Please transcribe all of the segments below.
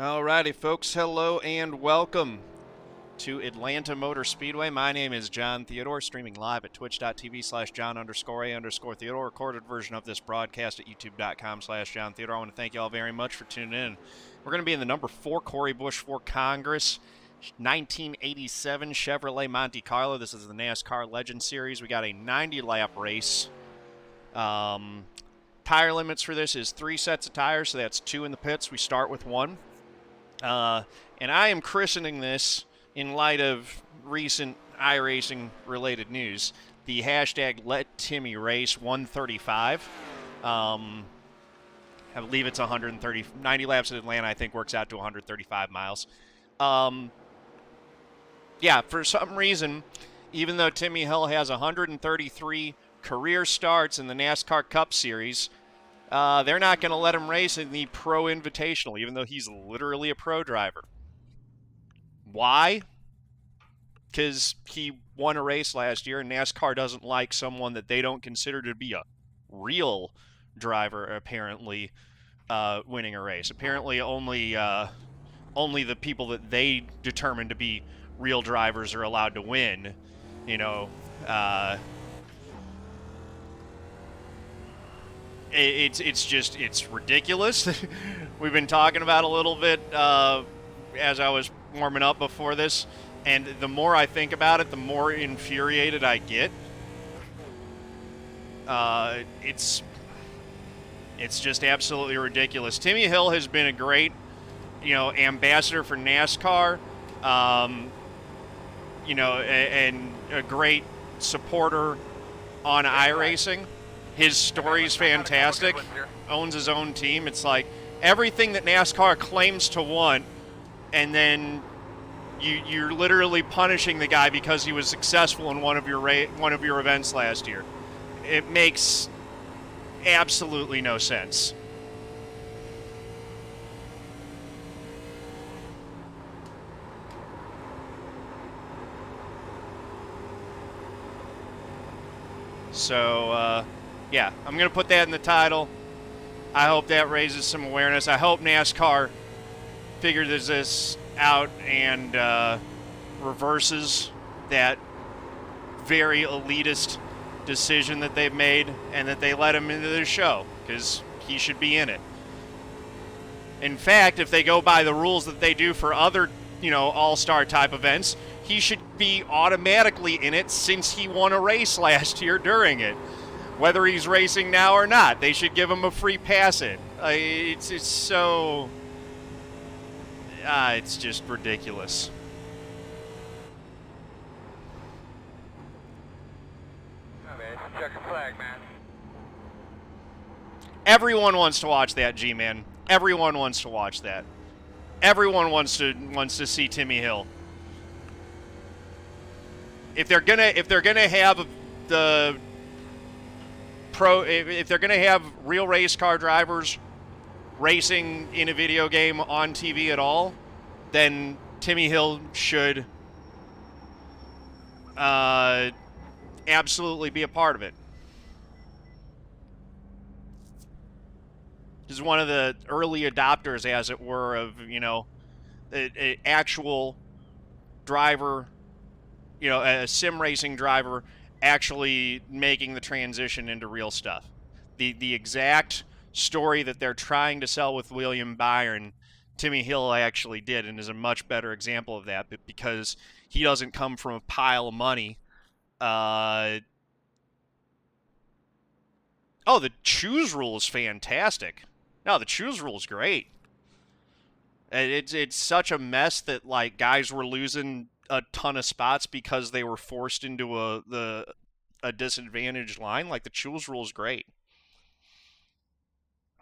Alrighty, folks, hello and welcome to Atlanta Motor Speedway. My name is John Theodore, streaming live at twitch.tv/John_A_Theodore. Recorded version of this broadcast at youtube.com/John Theodore. I want to thank you all very much for tuning in. We're going to be in the number 4 Corey Bush for Congress 1987 Chevrolet Monte Carlo. This is the NASCAR Legend Series. We got a 90-lap race. Tire limits for this is 3 sets of tires, so that's 2 in the pits. We start with 1. And I am christening this in light of recent iRacing related news. The hashtag Let Timmy Race 135. I believe it's 90 laps at Atlanta, I think works out to 135 miles. Yeah, for some reason, even though Timmy Hill has 133 career starts in the NASCAR Cup Series, they're not going to let him race in the Pro Invitational, even though he's literally a pro driver. Why? Because he won a race last year, and NASCAR doesn't like someone that they don't consider to be a real driver, apparently, winning a race. Apparently, only the people that they determine to be real drivers are allowed to win, you know. It's ridiculous. We've been talking about a little bit as I was warming up before this, and the more I think about it, the more infuriated I get. It's just absolutely ridiculous. Timmy Hill has been a great, ambassador for NASCAR, and a great supporter on iRacing. His story's fantastic. Owns his own team. It's like everything that NASCAR claims to want, and then you're literally punishing the guy because he was successful in one of your events last year. It makes absolutely no sense. So, yeah, I'm going to put that in the title. I hope that raises some awareness. I hope NASCAR figures this out and reverses that very elitist decision that they've made, and that they let him into the show, because he should be in it. In fact, if they go by the rules that they do for other, all-star type events, he should be automatically in it since he won a race last year during it. Whether he's racing now or not, they should give him a free pass in. It's so... it's just ridiculous. Oh, man, check the flag, man. Everyone wants to watch that, G-Man. Everyone wants to watch that. Everyone wants to see Timmy Hill. If they're gonna have the pro, if they're gonna have real race car drivers racing in a video game on TV at all, then Timmy Hill should absolutely be a part of it. He's one of the early adopters, as it were, of an actual driver, a sim racing driver actually making the transition into real stuff. The exact story that they're trying to sell with William Byron, Timmy Hill actually did, and is a much better example of that, but because he doesn't come from a pile of money. Oh, the choose rule is fantastic. No, the choose rule is great. It's such a mess that, like, guys were losing a ton of spots because they were forced into a disadvantaged line. Like, the choose rule is great.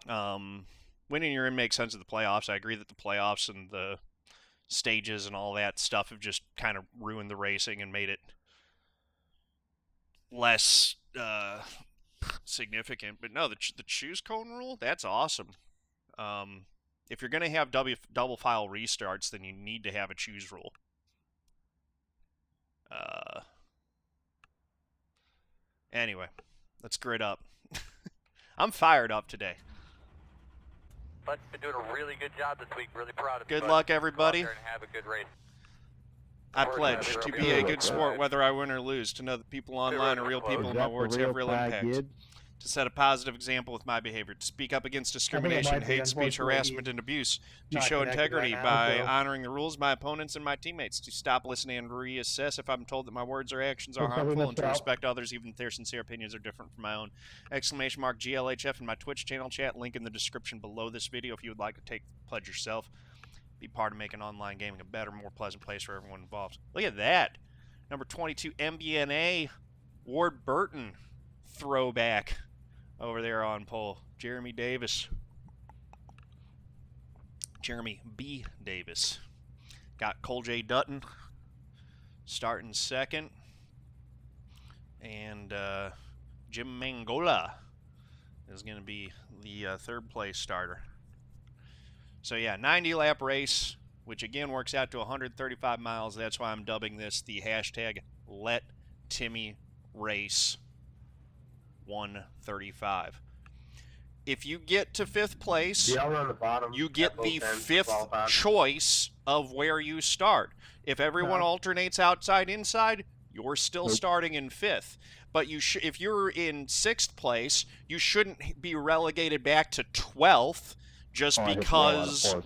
Winning your in makes sense of the playoffs. I agree that the playoffs and the stages and all that stuff have just kind of ruined the racing and made it less significant. But no, the choose cone rule, that's awesome. If you're going to have double file restarts, then you need to have a choose rule. Anyway, let's grid up. I'm fired up today. But been doing a really good job this week. Really proud of you. Good luck, everybody. Go out there and have a good race. I pledge to be a good sport whether I win or lose, to know that people online are real people and my words have real impact, to set a positive example with my behavior, to speak up against discrimination, hate speech, harassment, and abuse, to show integrity by honoring the rules, my opponents, and my teammates, to stop listening and reassess if I'm told that my words or actions are harmful, and to respect others even if their sincere opinions are different from my own. Exclamation mark GLHF in my Twitch channel chat, link in the description below this video if you would like to take the pledge yourself. Be part of making online gaming a better, more pleasant place for everyone involved. Look at that. Number 22, MBNA, Ward Burton throwback over there on pole. Jeremy Davis. Jeremy B. Davis. Got Cole J Dutton starting second. And Jim Mangola is going to be the third place starter. So yeah, 90-lap race, which again works out to 135 miles. That's why I'm dubbing this the hashtag Let Timmy Race 135. If you get to 5th place, you get the 5th choice of where you start. If everyone alternates outside-inside, you're still starting in 5th. But if you're in 6th place, you shouldn't be relegated back to 12th. Just because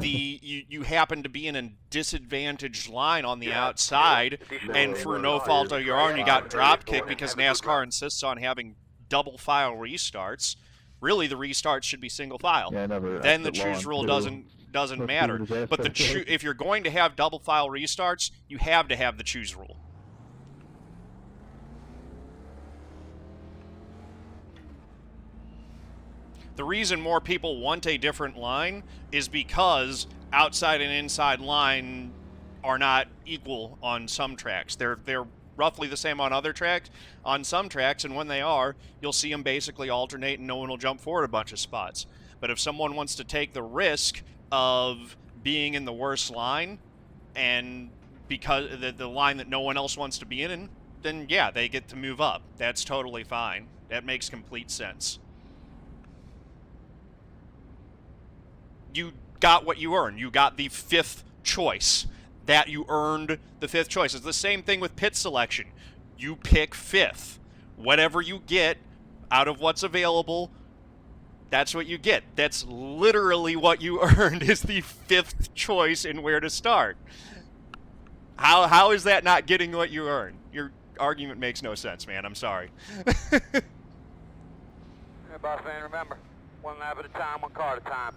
you happen to be in a disadvantaged line on the outside, and through no fault of your own, you got drop kicked because NASCAR insists on having double file restarts. Really, the restarts should be single file. Then the choose rule doesn't matter. But if you're going to have double file restarts, you have to have the choose rule. The reason more people want a different line is because outside and inside line are not equal on some tracks. They're roughly the same on other tracks. On some tracks, and when they are, you'll see them basically alternate and no one will jump forward a bunch of spots. But if someone wants to take the risk of being in the worst line, and because the line that no one else wants to be in, then yeah, they get to move up. That's totally fine. That makes complete sense. You got what you earned. You got the 5th choice. That you earned the 5th choice. It's the same thing with pit selection. You pick 5th. Whatever you get out of what's available, that's what you get. That's literally what you earned, is the 5th choice in where to start. How is that not getting what you earned? Your argument makes no sense, man. I'm sorry. Hey, boss man, remember, one lap at a time, one car at a time.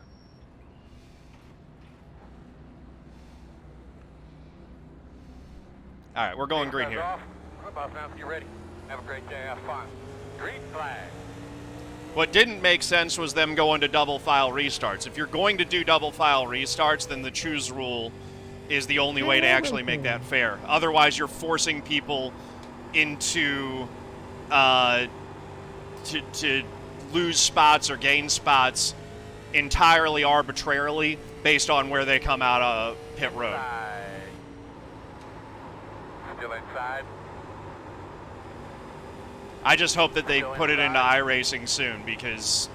All right, we're going green here. All right, boss man, get ready. Have a great day. Have fun. Green flag. What didn't make sense was them going to double file restarts. If you're going to do double file restarts, then the choose rule is the only way to actually make that fair. Otherwise, you're forcing people into to lose spots or gain spots entirely arbitrarily based on where they come out of pit road. Still inside. I just hope that they put it into iRacing soon, because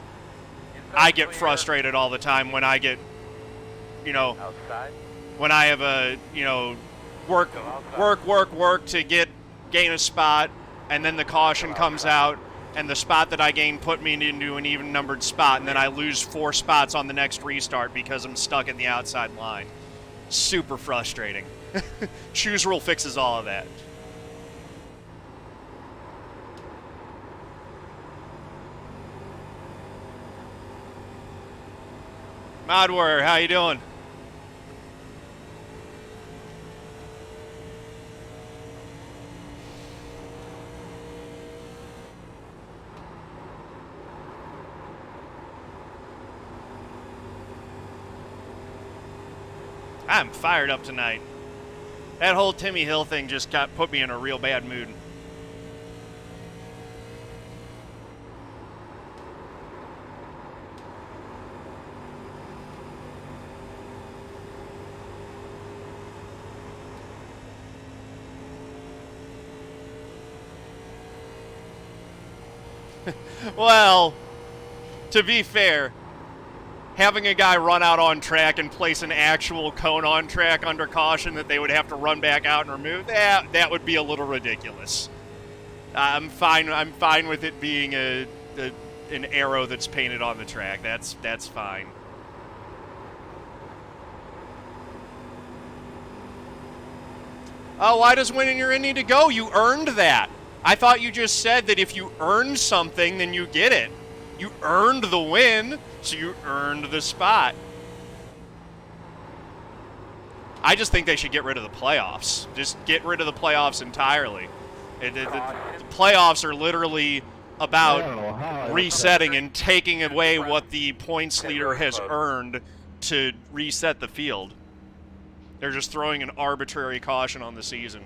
I get frustrated all the time when I get, when I have a, work to gain a spot, and then the caution comes out, and the spot that I gained put me into an even numbered spot, and then I lose 4 spots on the next restart because I'm stuck in the outside line. Super frustrating. Choose rule fixes all of that. Modwar, how you doing? I'm fired up tonight. That whole Timmy Hill thing just put me in a real bad mood. Well, to be fair, having a guy run out on track and place an actual cone on track under caution that they would have to run back out and remove, that would be a little ridiculous. I'm fine with it being an arrow that's painted on the track. That's fine. Oh, why does winning your in need to go? You earned that. I thought you just said that if you earn something, then you get it. You earned the win, so you earned the spot. I just think they should get rid of the playoffs. Just get rid of the playoffs entirely. The playoffs are literally about resetting and taking away what the points leader has earned to reset the field. They're just throwing an arbitrary caution on the season.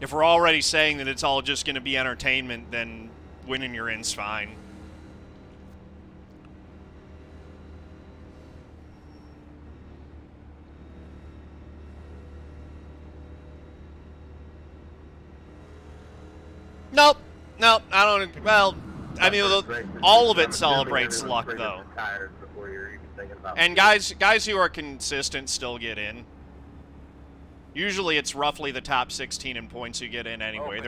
If we're already saying that it's all just going to be entertainment, then winning your in's fine. Nope. I don't. Well, I mean, all of it celebrates luck, though. And guys who are consistent still get in. Usually it's roughly the top 16 in points who get in anyway.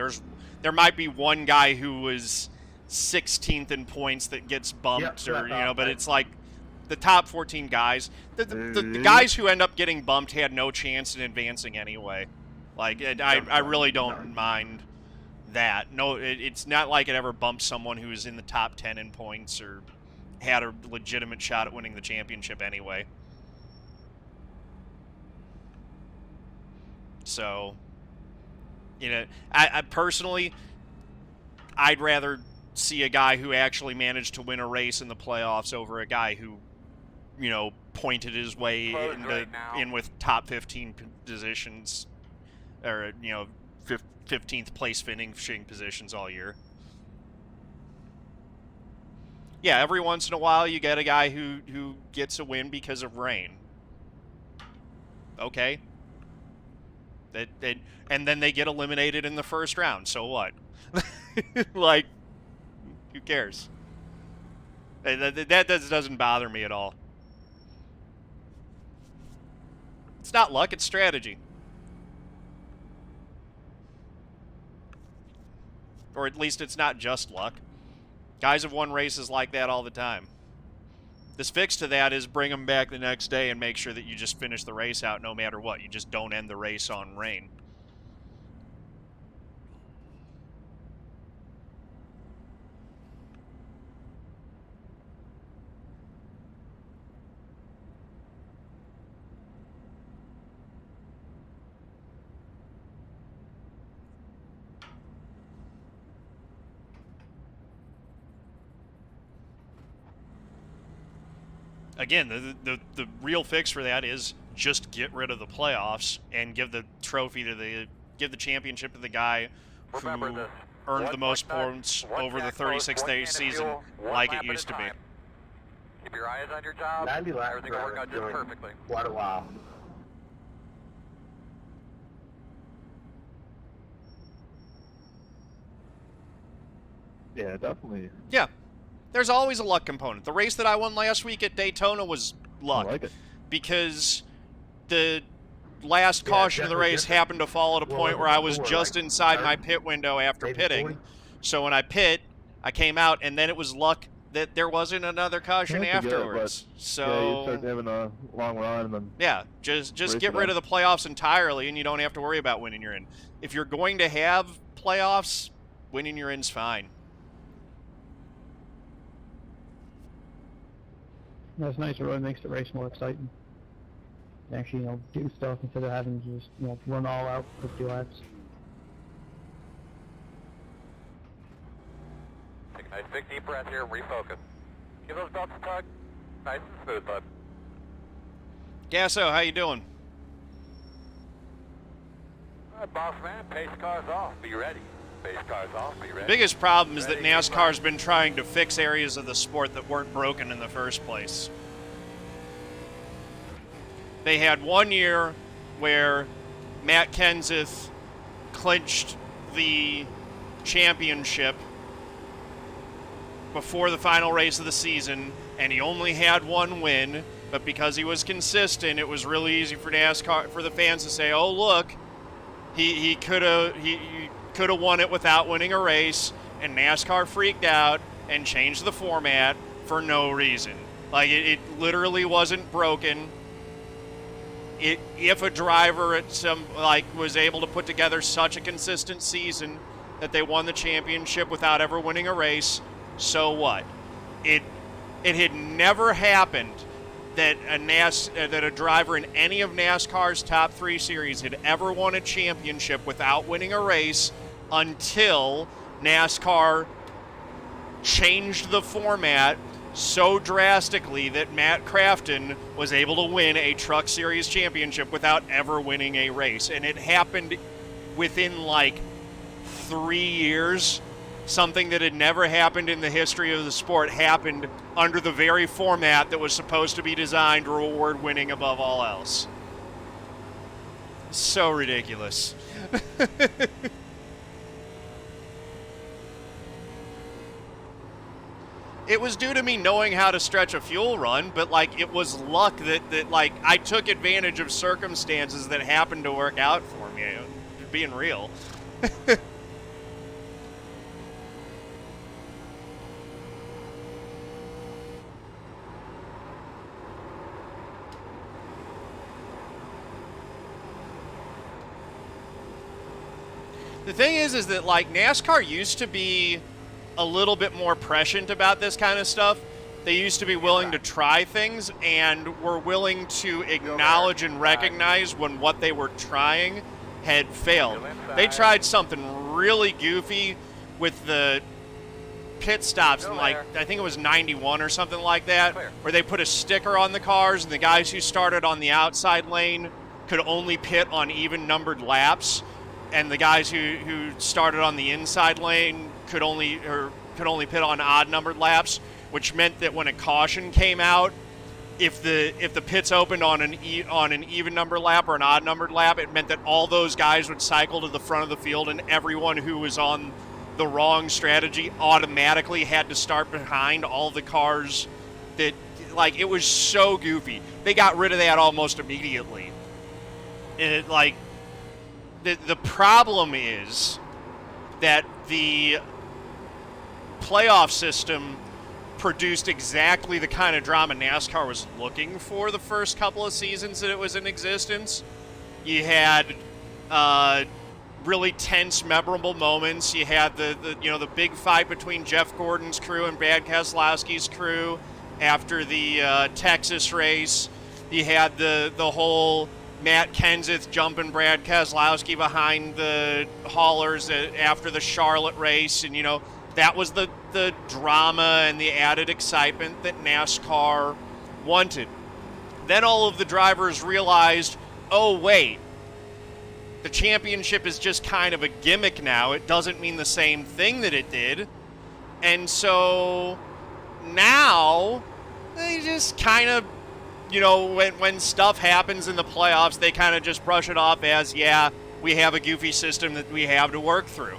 There might be one guy who was 16th in points that gets bumped, but it's like the top 14 guys. The guys who end up getting bumped had no chance in advancing anyway. Like, I really don't mind that. No, it's not like it ever bumped someone who was in the top 10 in points or had a legitimate shot at winning the championship anyway. So, I personally, I'd rather see a guy who actually managed to win a race in the playoffs over a guy who, pointed his way in with top 15 positions, or, 15th place finishing positions all year. Yeah, every once in a while you get a guy who gets a win because of rain. Okay. And then they get eliminated in the first round. So what? Like, who cares? That doesn't bother me at all. It's not luck, it's strategy. Or at least it's not just luck. Guys have won races like that all the time. This fix to that is bring them back the next day and make sure that you just finish the race out no matter what. You just don't end the race on rain. Again, the real fix for that is just get rid of the playoffs and give the trophy to give the championship to the guy who earned the most points over the 36-day season, like it used to be. Keep your eyes on your job. 90 laps. Everything will work out just perfectly. Quite a while. Yeah, definitely. Yeah. There's always a luck component. The race that I won last week at Daytona was luck. I like it. Because the last caution of the race happened to fall at a point where I was just inside my pit window after pitting. So when I pit, I came out, and then it was luck that there wasn't another caution afterwards. So yeah, you start having a long run, and then yeah, just get rid of the playoffs entirely, and you don't have to worry about winning your in. If you're going to have playoffs, winning your in's fine. That's nice. It really makes the race more exciting. Actually, do stuff instead of having to just, run all out 50 laps. Take a nice big deep breath here, refocus. Give those belts a tug. Nice and smooth, bud. Gasso, how you doing? All right, boss man, pace cars off. Be ready. Pace cars off. Be ready. The biggest problem is that NASCAR's been trying to fix areas of the sport that weren't broken in the first place. They had 1 year where Matt Kenseth clinched the championship before the final race of the season, and he only had one win, but because he was consistent, it was really easy for NASCAR, for the fans to say, oh, look, he could have won it without winning a race, and NASCAR freaked out and changed the format for no reason. Like, it literally wasn't broken. If a driver at was able to put together such a consistent season that they won the championship without ever winning a race, so what? It had never happened that a driver in any of NASCAR's top 3 series had ever won a championship without winning a race until NASCAR changed the format so drastically that Matt Crafton was able to win a Truck Series championship without ever winning a race. And it happened within like 3 years. Something that had never happened in the history of the sport happened under the very format that was supposed to be designed to reward winning above all else. So ridiculous. It was due to me knowing how to stretch a fuel run, but like it was luck that like I took advantage of circumstances that happened to work out for me. Being real. The thing is that like NASCAR used to be a little bit more prescient about this kind of stuff. They used to be willing to try things and were willing to acknowledge and recognize when what they were trying had failed. They tried something really goofy with the pit stops in like, I think it was 91 or something like that, where they put a sticker on the cars and the guys who started on the outside lane could only pit on even numbered laps, and the guys who started on the inside lane could only pit on odd numbered laps, which meant that when a caution came out, if the pits opened on an even number lap or an odd numbered lap, it meant that all those guys would cycle to the front of the field, and everyone who was on the wrong strategy automatically had to start behind all the cars. That, like, it was so goofy. They got rid of that almost immediately. And like, the problem is that the playoff system produced exactly the kind of drama NASCAR was looking for the first couple of seasons that it was in existence. You had really tense, memorable moments. You had the big fight between Jeff Gordon's crew and Brad Keselowski's crew after the Texas race. You had the whole Matt Kenseth jumping Brad Keselowski behind the haulers after the Charlotte race, and that was the drama and the added excitement that NASCAR wanted. Then all of the drivers realized, oh wait, the championship is just kind of a gimmick now. It doesn't mean the same thing that it did. And so now they just kind of, when stuff happens in the playoffs, they kind of just brush it off as, yeah, we have a goofy system that we have to work through.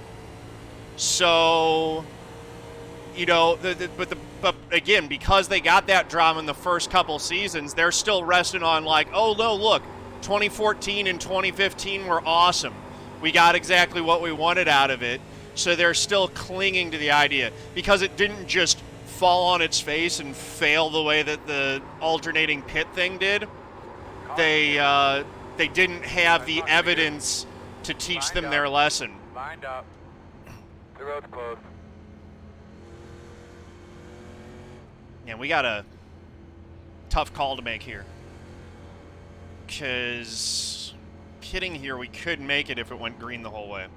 So, but again, because they got that drama in the first couple seasons, they're still resting on like, oh no, look, 2014 and 2015 were awesome. We got exactly what we wanted out of it. So they're still clinging to the idea because it didn't just fall on its face and fail the way that the alternating pit thing did. They didn't have the evidence to teach them their lesson. Lined up. The road's closed. Yeah, we got a tough call to make here. Because pitting here, we could make it if it went green the whole way.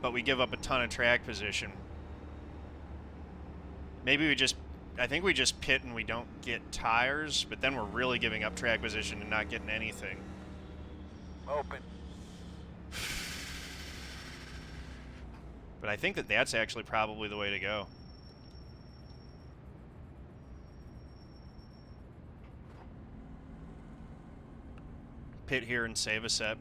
But we give up a ton of track position. Maybe I think we just pit and we don't get tires, but then we're really giving up track position and not getting anything. Open. But I think that that's actually probably the way to go. Pit here and save a set.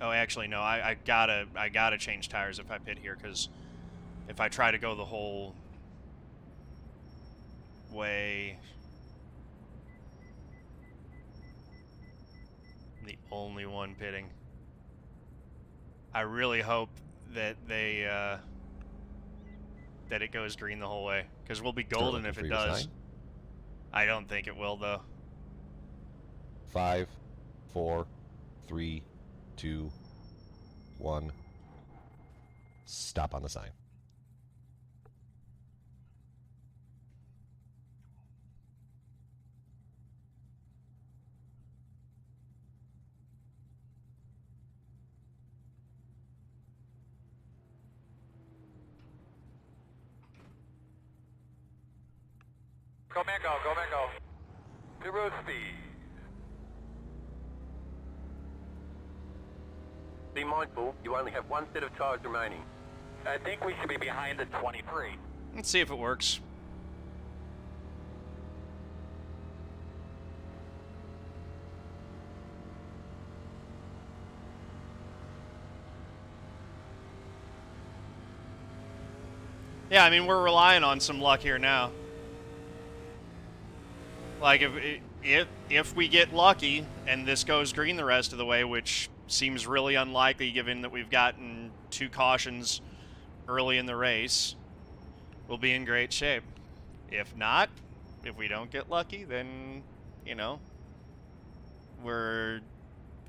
Oh, actually, no. I gotta change tires if I pit here because if I try to go the whole way, I'm the only one pitting. I really hope that they that it goes green the whole way, because we'll be golden if it does. I don't think it will, though. 5, 4, 3, 2, 1. Stop on the sign. Go Mango, go Mango. 0 speed. Be mindful, you only have one set of tires remaining. I think we should be behind the 23. Let's see if it works. Yeah, I mean, we're relying on some luck here now. Like, if we get lucky and this goes green the rest of the way, which seems really unlikely given that we've gotten 2 cautions early in the race, we'll be in great shape. If not, if we don't get lucky, then, you know, we're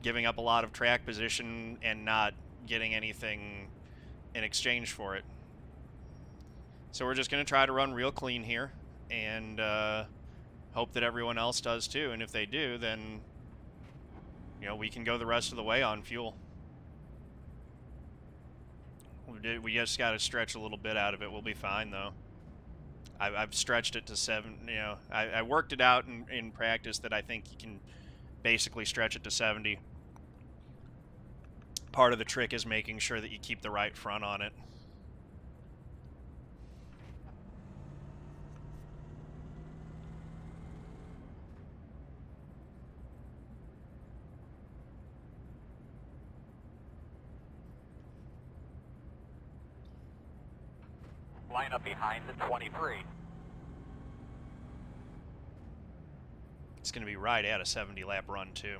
giving up a lot of track position and not getting anything in exchange for it. So we're just going to try to run real clean here and hope that everyone else does too. And if they do, then, you know, we can go the rest of the way on fuel. We just got to stretch a little bit out of it. We'll be fine, though. I've stretched it to 7. You know, I worked it out in practice that I think you can basically stretch it to 70. Part of the trick is making sure that you keep the right front on it. Line up behind the 23. It's going to be right at a 70-lap run, too.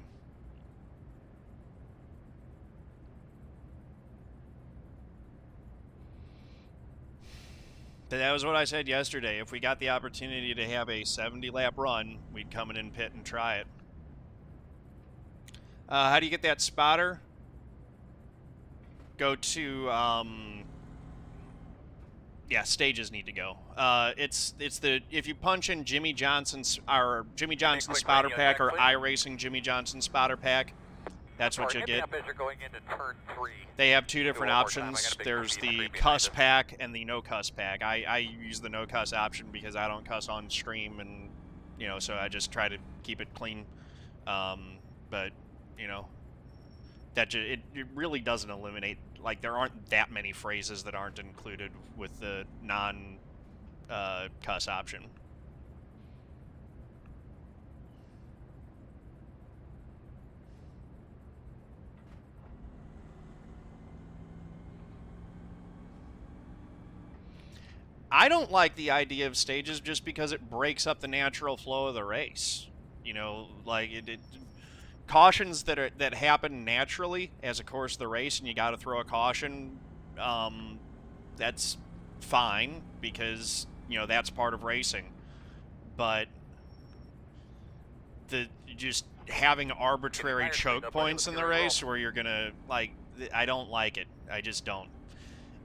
But that was what I said yesterday. If we got the opportunity to have a 70-lap run, we'd come in pit and try it. How do you get that spotter? Go to... yeah, stages need to go. It's the if you punch in Jimmy Johnson's spotter pack or iRacing Jimmy Johnson spotter pack, that's what you'll get. They have 2 different options. There's the cuss pack and the no cuss pack. I use the no cuss option because I don't cuss on stream, and you know, so I just try to keep it clean. But you know, that it really doesn't eliminate. Like, there aren't that many phrases that aren't included with the non-cuss option. I don't like the idea of stages just because it breaks up the natural flow of the race. You know, like, cautions that happen naturally as a course of the race, and you got to throw a caution, that's fine because, you know, that's part of racing. But just having arbitrary choke points in the race where you're gonna, like, I don't like it. I just don't.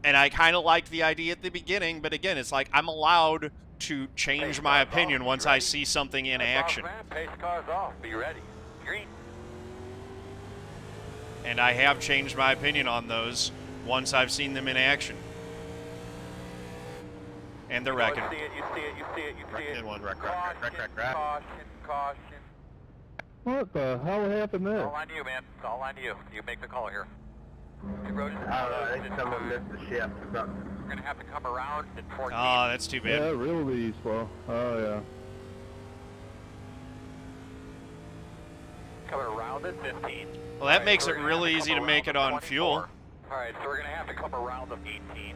And I kind of liked the idea at the beginning, but again, it's like I'm allowed to change my opinion once I see something in action. Pace cars off. Be ready. Green. And I have changed my opinion on those once I've seen them in action. And they're wrecking. You see it. Good one. Caution. What the hell happened there? All on you, man. It's all on you. You make the call here. I think someone missed the shift. We're going to have to come around at 14. Oh, that's too bad. Yeah, really slow. Oh, yeah. Coming around at 15. Well, that makes it really easy to make it on fuel. Alright, so we're going to have to come around of 18.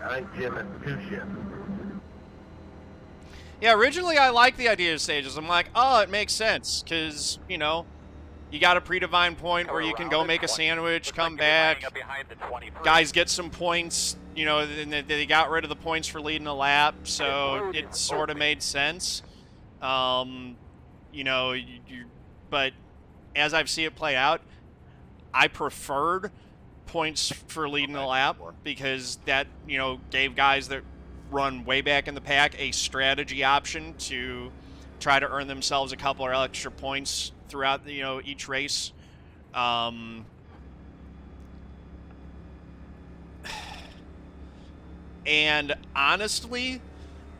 I think Jim is two shifts. Yeah, originally I liked the idea of stages. I'm like, oh, it makes sense, because, you know, you got a predefined point where you can go make a sandwich, come back, guys get some points, you know, and they got rid of the points for leading a lap, so it sort of made sense. You know, but as I've seen it play out, I preferred points for leading a lap because that, you know, gave guys that run way back in the pack a strategy option to try to earn themselves a couple of extra points throughout, you know, each race. And honestly,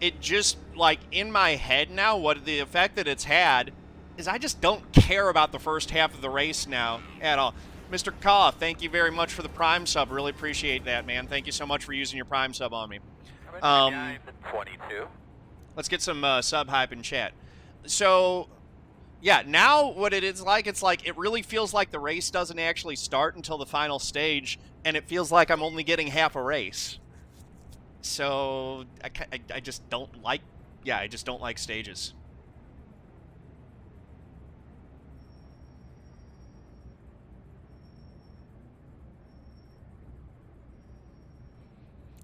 it just, like, in my head now, what the effect that it's had is I just don't care about the first half of the race now at all. Mr. Kaw, thank you very much for the Prime sub. Really appreciate that, man. Thank you so much for using your Prime sub on me. 22. Let's get some sub hype in chat. So, yeah, now what it is like, it's like it really feels like the race doesn't actually start until the final stage, and it feels like I'm only getting half a race. So, I just don't like, yeah, I just don't like stages.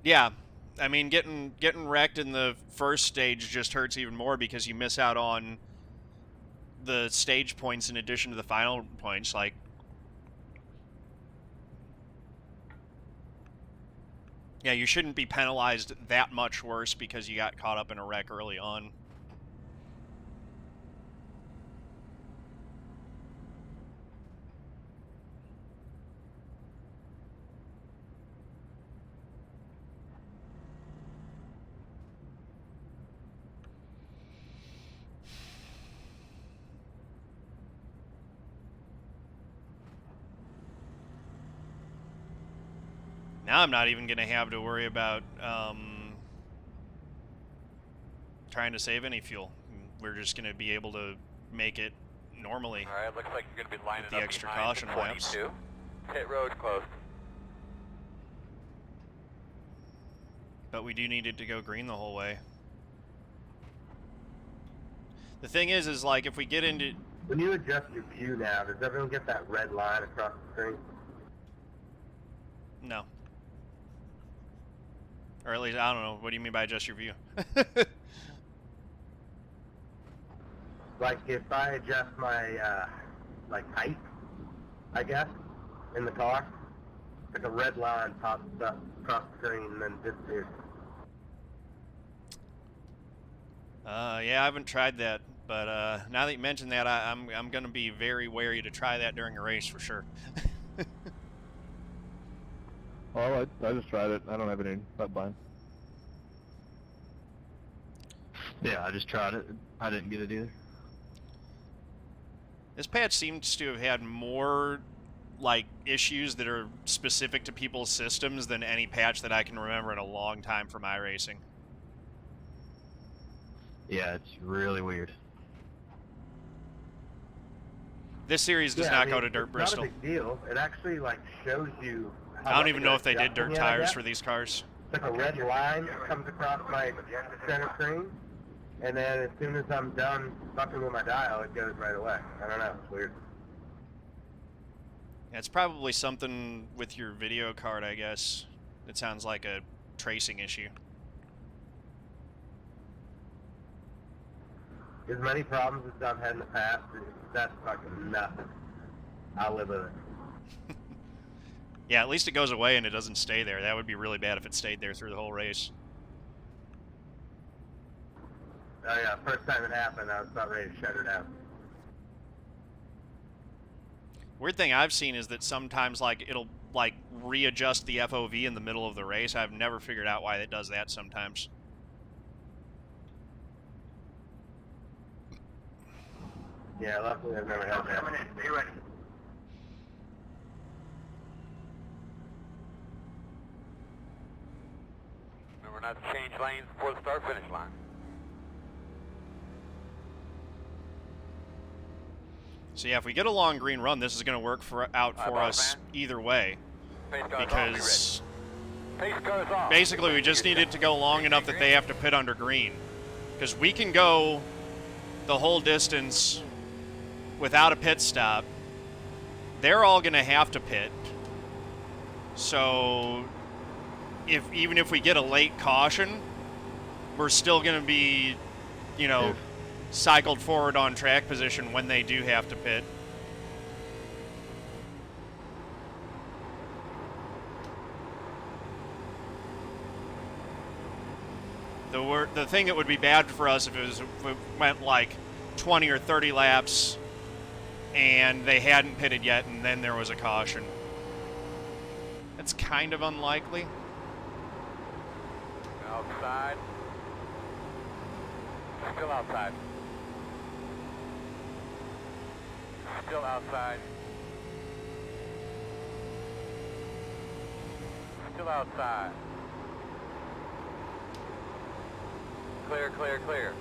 Yeah, I mean, getting wrecked in the first stage just hurts even more because you miss out on the stage points in addition to the final points. Like, yeah, you shouldn't be penalized that much worse because you got caught up in a wreck early on. Now I'm not even going to have to worry about trying to save any fuel. We're just going to be able to make it normally. All right, looks like you're going to be lining the up extra behind caution the laps. 22. Pit road close. But we do need it to go green the whole way. The thing is like, if we get into... When you adjust your view now, does everyone get that red line across the screen? No. Or at least, I don't know. What do you mean by adjust your view? Like, if I adjust my, like, height, I guess, in the car, like a red line pops up across the screen and then disappears. Yeah, I haven't tried that. But now that you mentioned that, I'm going to be very wary to try that during a race for sure. Well, I just tried it. I don't have any sub-bind. Yeah, I just tried it. I didn't get it either. This patch seems to have had more, like, issues that are specific to people's systems than any patch that I can remember in a long time from iRacing. Yeah, it's really weird. This series does not go to Dirt Bristol. It's not a big deal. It actually, like, shows you how I don't much even know if they did adjusting dirt it, tires for these cars. It's like a red line that comes across my center screen, and then as soon as I'm done fucking with my dial, it goes right away. I don't know, it's weird. Yeah, it's probably something with your video card, I guess. It sounds like a tracing issue. As many problems as I've had in the past, that's fucking nothing. I'll live with it. Yeah, at least it goes away and it doesn't stay there. That would be really bad if it stayed there through the whole race. Oh yeah, first time it happened, I was about ready to shut her down. Weird thing I've seen is that sometimes, like, it'll, like, readjust the FOV in the middle of the race. I've never figured out why it does that sometimes. Yeah, luckily I've never had that. Coming in, be ready. Remember not to change lanes before the start-finish line. So yeah, if we get a long green run, this is going to work out for us either way. Because Pace car's off. Basically, we just need it to go long enough that they have to pit under green. Because we can go the whole distance without a pit stop. They're all going to have to pit. So, even if we get a late caution, we're still going to be, you know, cycled forward on track position when they do have to pit. The thing that would be bad for us if it went like 20 or 30 laps and they hadn't pitted yet and then there was a caution. That's kind of unlikely. Outside. Still outside. Still outside. Still outside. Clear, clear, clear.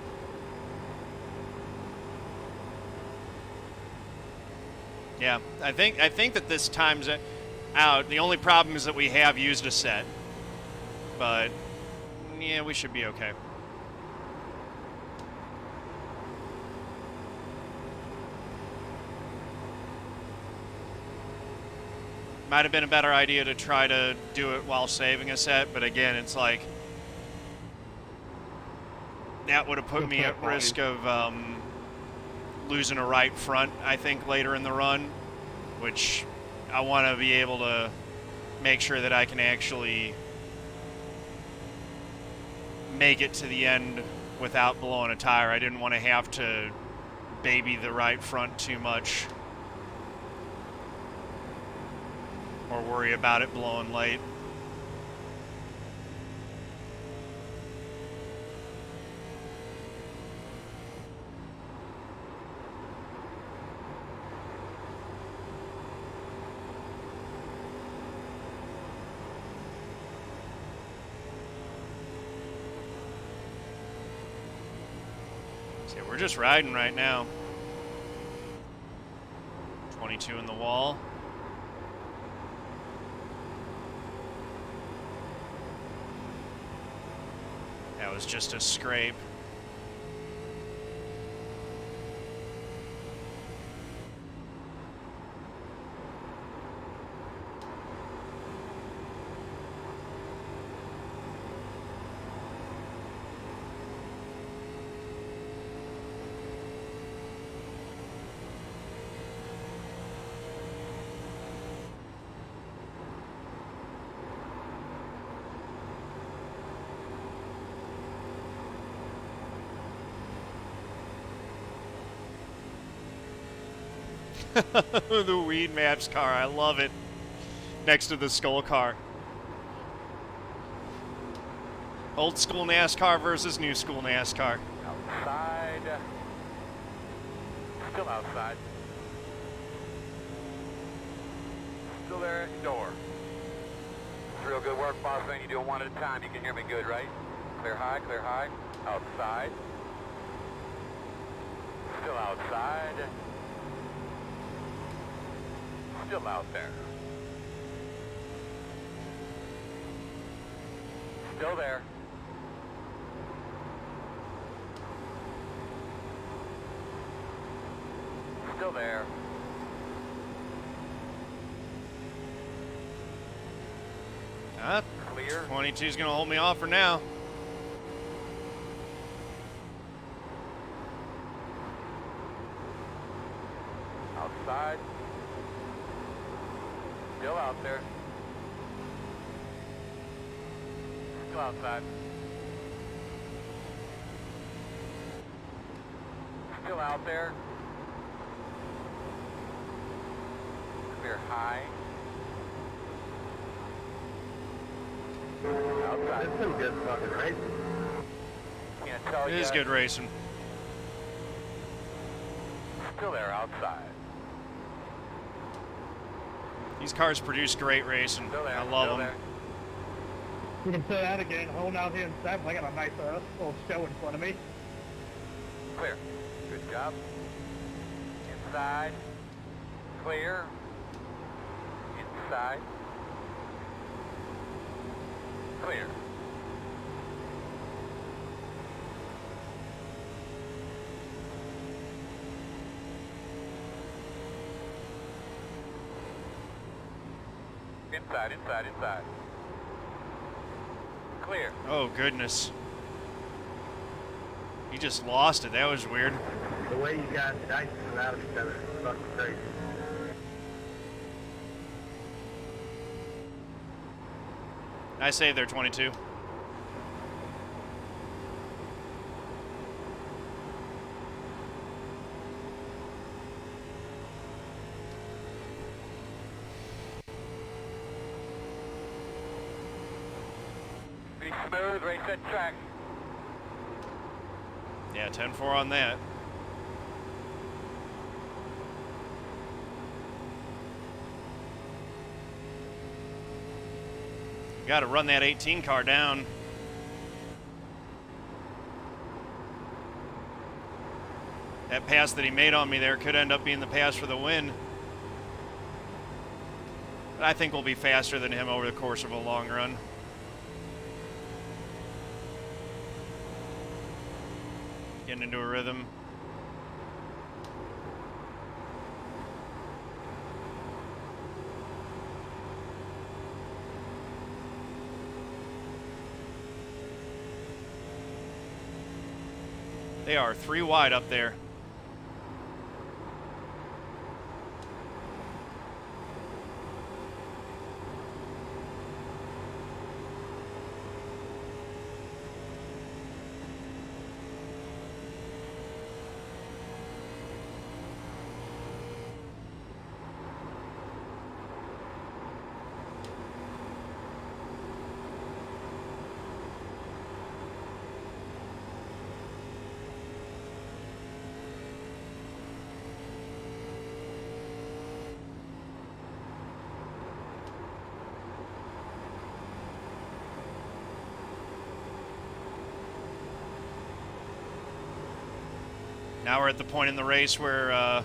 Yeah, I think that this time's out. The only problem is that we have used a set. But yeah, we should be okay. Might have been a better idea to try to do it while saving a set, but again, it's like that would have put me at risk of losing a right front, I think, later in the run, which I want to be able to make sure that I can actually make it to the end without blowing a tire. I didn't want to have to baby the right front too much or worry about it blowing late. We're just riding right now. 22 in the wall. That was just a scrape. The Weed Maps car, I love it. Next to the Skull car. Old school NASCAR versus new school NASCAR. Outside. Still outside. Still there at your door. It's real good work, boss man. You do it one at a time. You can hear me good, right? Clear high, clear high. Outside. Still outside. Still out there. Still there. Still there. Clear. 22's gonna hold me off for now. Outside. Still out there. Still outside. Still out there. Clear high. Outside. It's some good fucking racing. Can't tell It you. is good racing. Still there outside. These cars produce great racing. Still there. I love Still them. there. You can say that again. Holding out here in seventh. I got a nice little show in front of me. Clear. Good job. Inside. Clear. Inside. Clear. Inside, inside, inside. Clear. Oh, goodness. He just lost it. That was weird. The way you guys diced them out of each other is fucking crazy. I saved there, 22. Pretty smooth, race that track. Yeah, 10-4 on that. Got to run that 18 car down. That pass that he made on me there could end up being the pass for the win. But I think we'll be faster than him over the course of a long run. Getting into a rhythm. They are 3 wide up there. Now we're at the point in the race where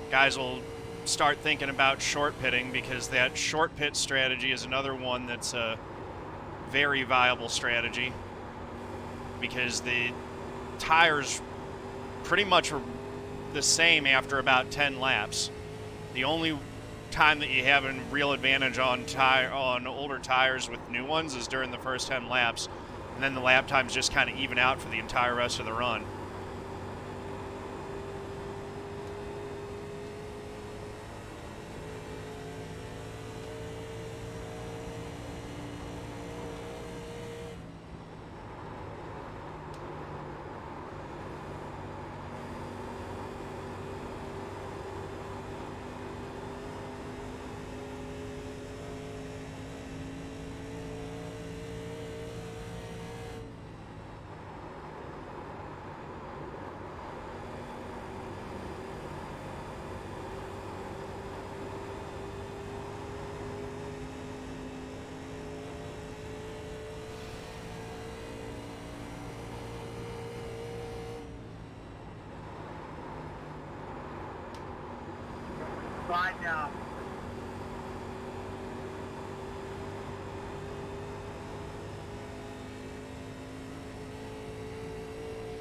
guys will start thinking about short pitting, because that short pit strategy is another one that's a very viable strategy, because the tires pretty much are the same after about 10 laps. The only time that you have a real advantage on older tires with new ones is during the first 10 laps, and then the lap times just kind of even out for the entire rest of the run. Slide down.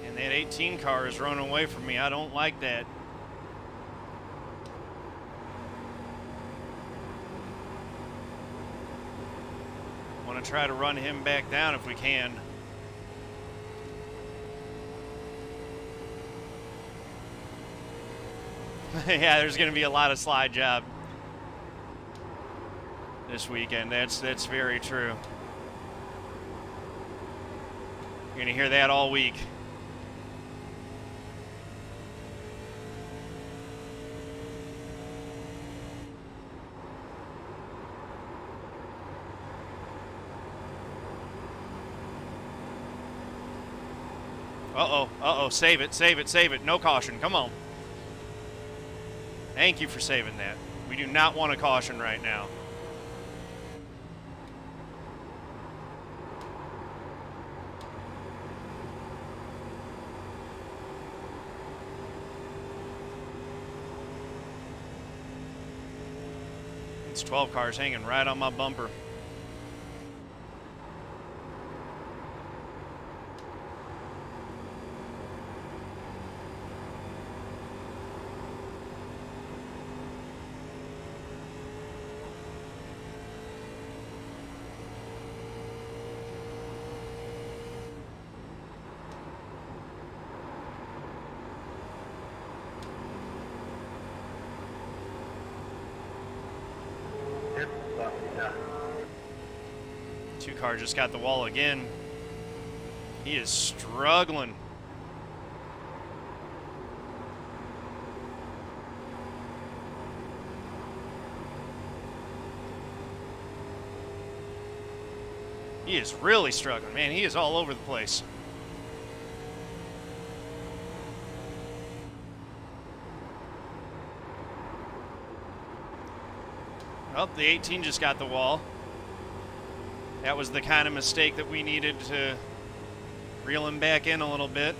And that 18 car is running away from me. I don't like that. Want to try to run him back down if we can. Yeah, there's going to be a lot of slide job this weekend. That's very true. You're going to hear that all week. Uh-oh, save it. No caution, come on. Thank you for saving that. We do not want a caution right now. It's 12 cars hanging right on my bumper. Yeah. Two car just got the wall again. He is struggling. He is really struggling, man. He is all over the place. Oh, the 18 just got the wall. That was the kind of mistake that we needed to reel him back in a little bit.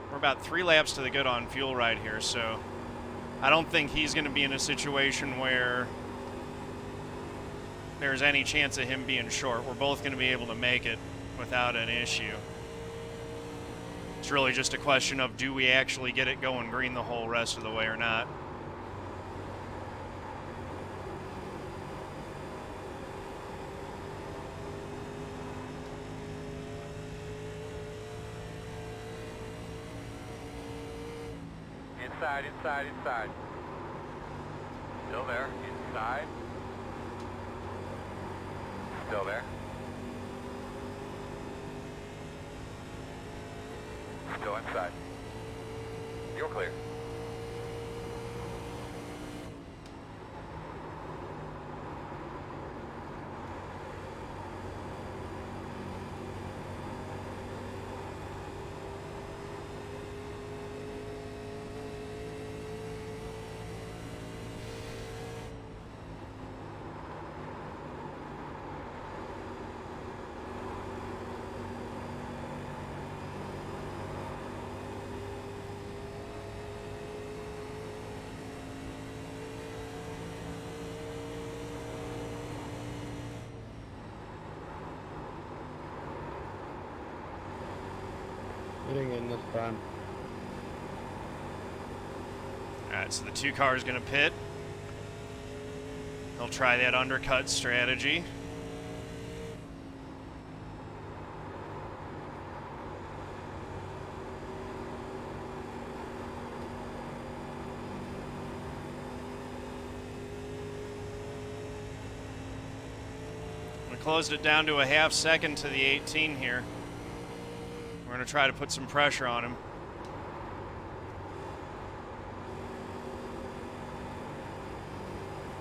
We're about 3 laps to the good on fuel right here, so I don't think he's going to be in a situation where there's any chance of him being short. We're both going to be able to make it without an issue. It's really just a question of, do we actually get it going green the whole rest of the way or not? Inside, inside, inside. Still there. Inside. Still there. Still inside. You're clear. Getting in this time. Alright, so the 2 car is going to pit. He'll try that undercut strategy. We closed it down to a half second to the 18 here. We're going to try to put some pressure on him.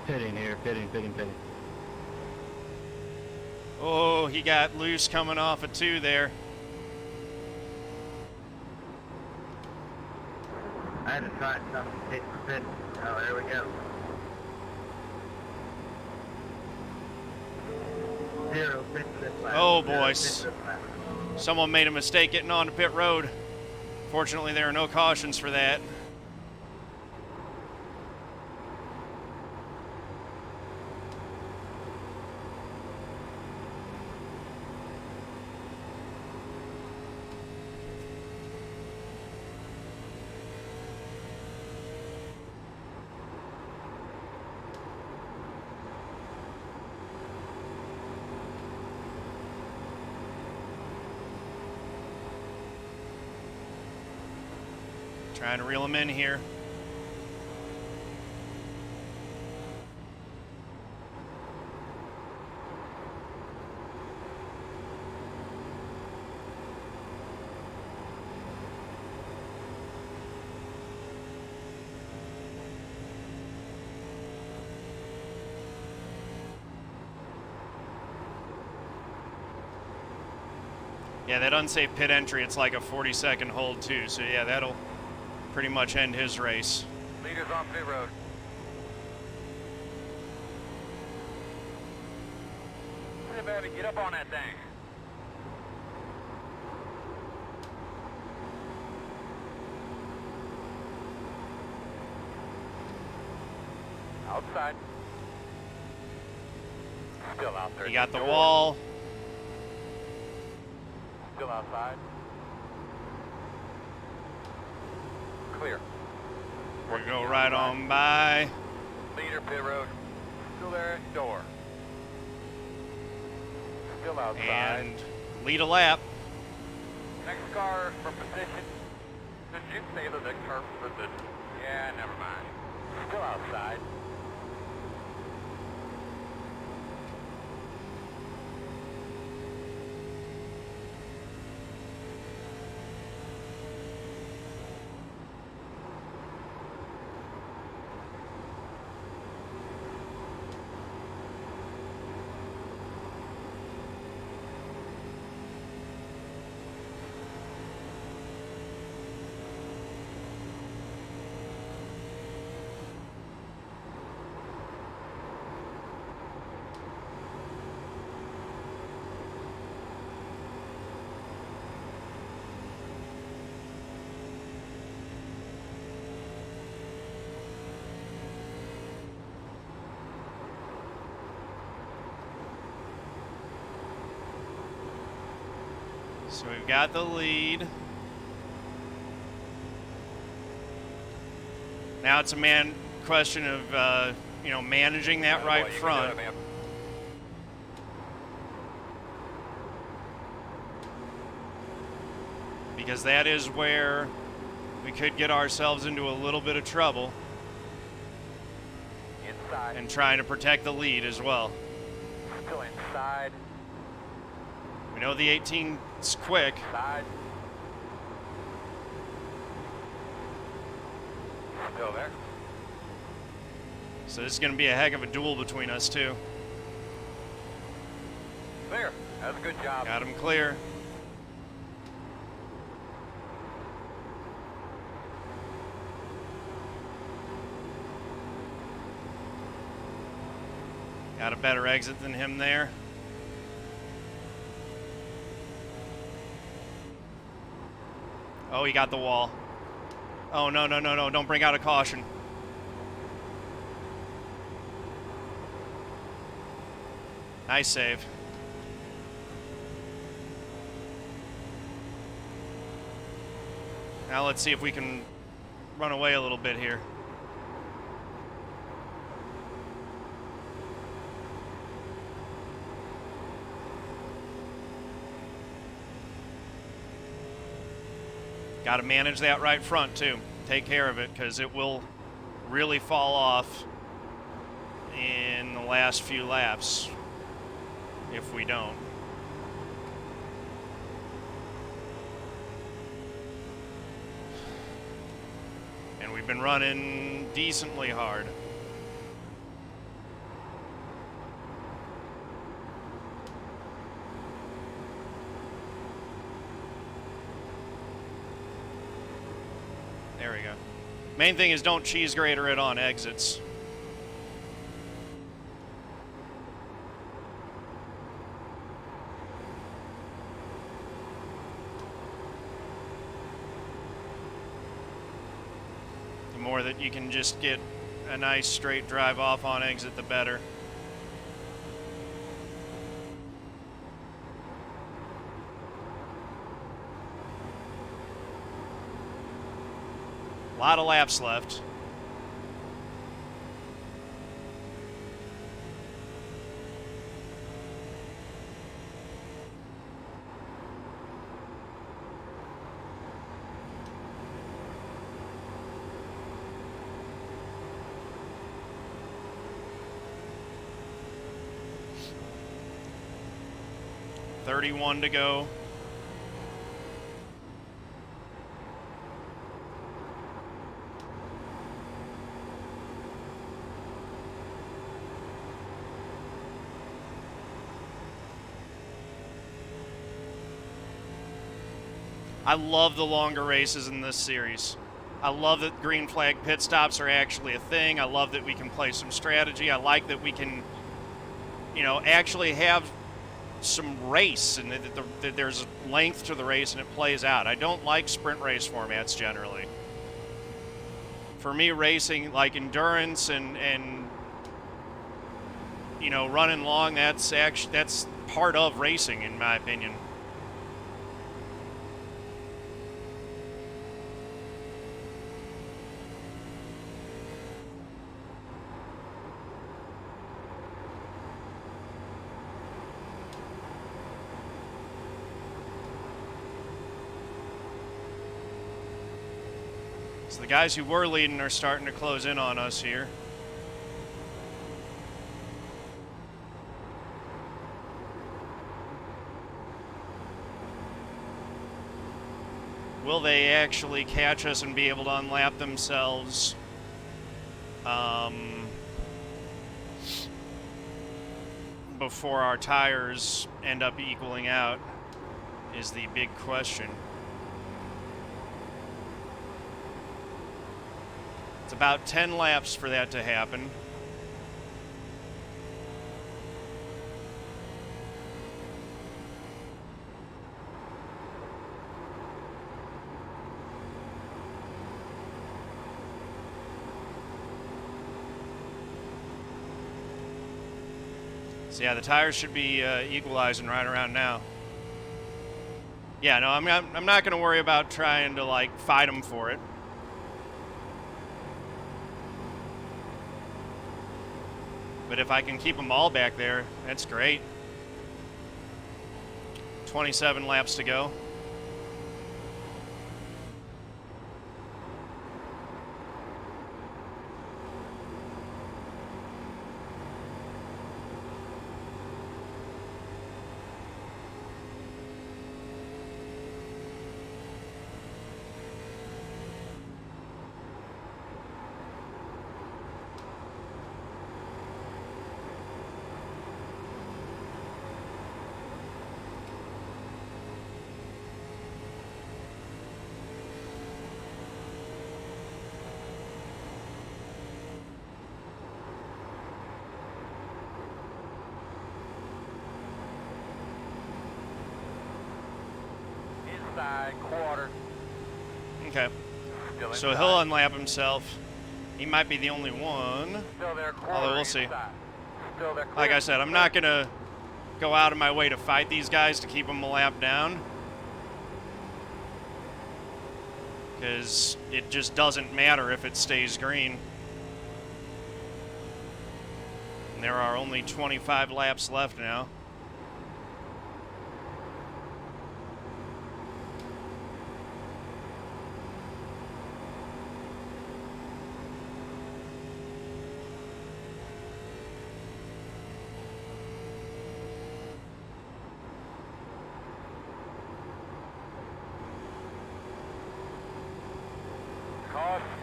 Pitting here, pitting. Oh, he got loose coming off a 2 there. I had to try something to take the pit. Oh, there we go. 0 pit this lap. Oh, 0 boys. pit this lap. Someone made a mistake getting onto pit road. Fortunately, there are no cautions for that. Trying to reel him in here. Yeah, that unsafe pit entry, it's like a 40-second hold too. So yeah, that'll pretty much end his race. Leaders on pit road. Hey, baby, get up on that thing. Outside. Still out there. He got the wall. Still outside. Clear. We'll go right on by. Leader pit road. Still there at door. Still outside. And lead a lap. Next car for position. Did you say the next car for position? Yeah, never mind. Still outside. So we've got the lead. Now it's a question of you know, managing that right Boy, you can front. do it, man. Because that is where we could get ourselves into a little bit of trouble, Inside. and trying to protect the lead as well. Still inside. We know the 18's quick. Side. Still there. So this is going to be a heck of a duel between us two. Clear. That was a good job. Got him clear. Got a better exit than him there. Oh, he got the wall. Oh, no, no, no, no. Don't bring out a caution. Nice save. Now let's see if we can run away a little bit here. Got to manage that right front too. Take care of it, because it will really fall off in the last few laps if we don't. And we've been running decently hard. There we go. Main thing is don't cheese grater it on exits. The more that you can just get a nice straight drive off on exit, the better. A lot of laps left. $31 to go. I love the longer races in this series. I love that green flag pit stops are actually a thing. I love that we can play some strategy. I like that we can, you know, actually have some race and that there's length to the race and it plays out. I don't like sprint race formats generally. For me, racing, like endurance and you know, running long, that's part of racing in my opinion. So the guys who were leading are starting to close in on us here. Will they actually catch us and be able to unlap themselves? Before our tires end up equaling out is the big question. It's about 10 laps for that to happen. So yeah, the tires should be equalizing right around now. Yeah, no, I'm not going to worry about trying to like fight them for it. But if I can keep them all back there, that's great. 27 laps to go. Quarter. Okay. So he'll unlap himself. He might be the only one. Although we'll see. Like I said, I'm not going to go out of my way to fight these guys to keep them a lap down. Because it just doesn't matter if it stays green. And there are only 25 laps left now.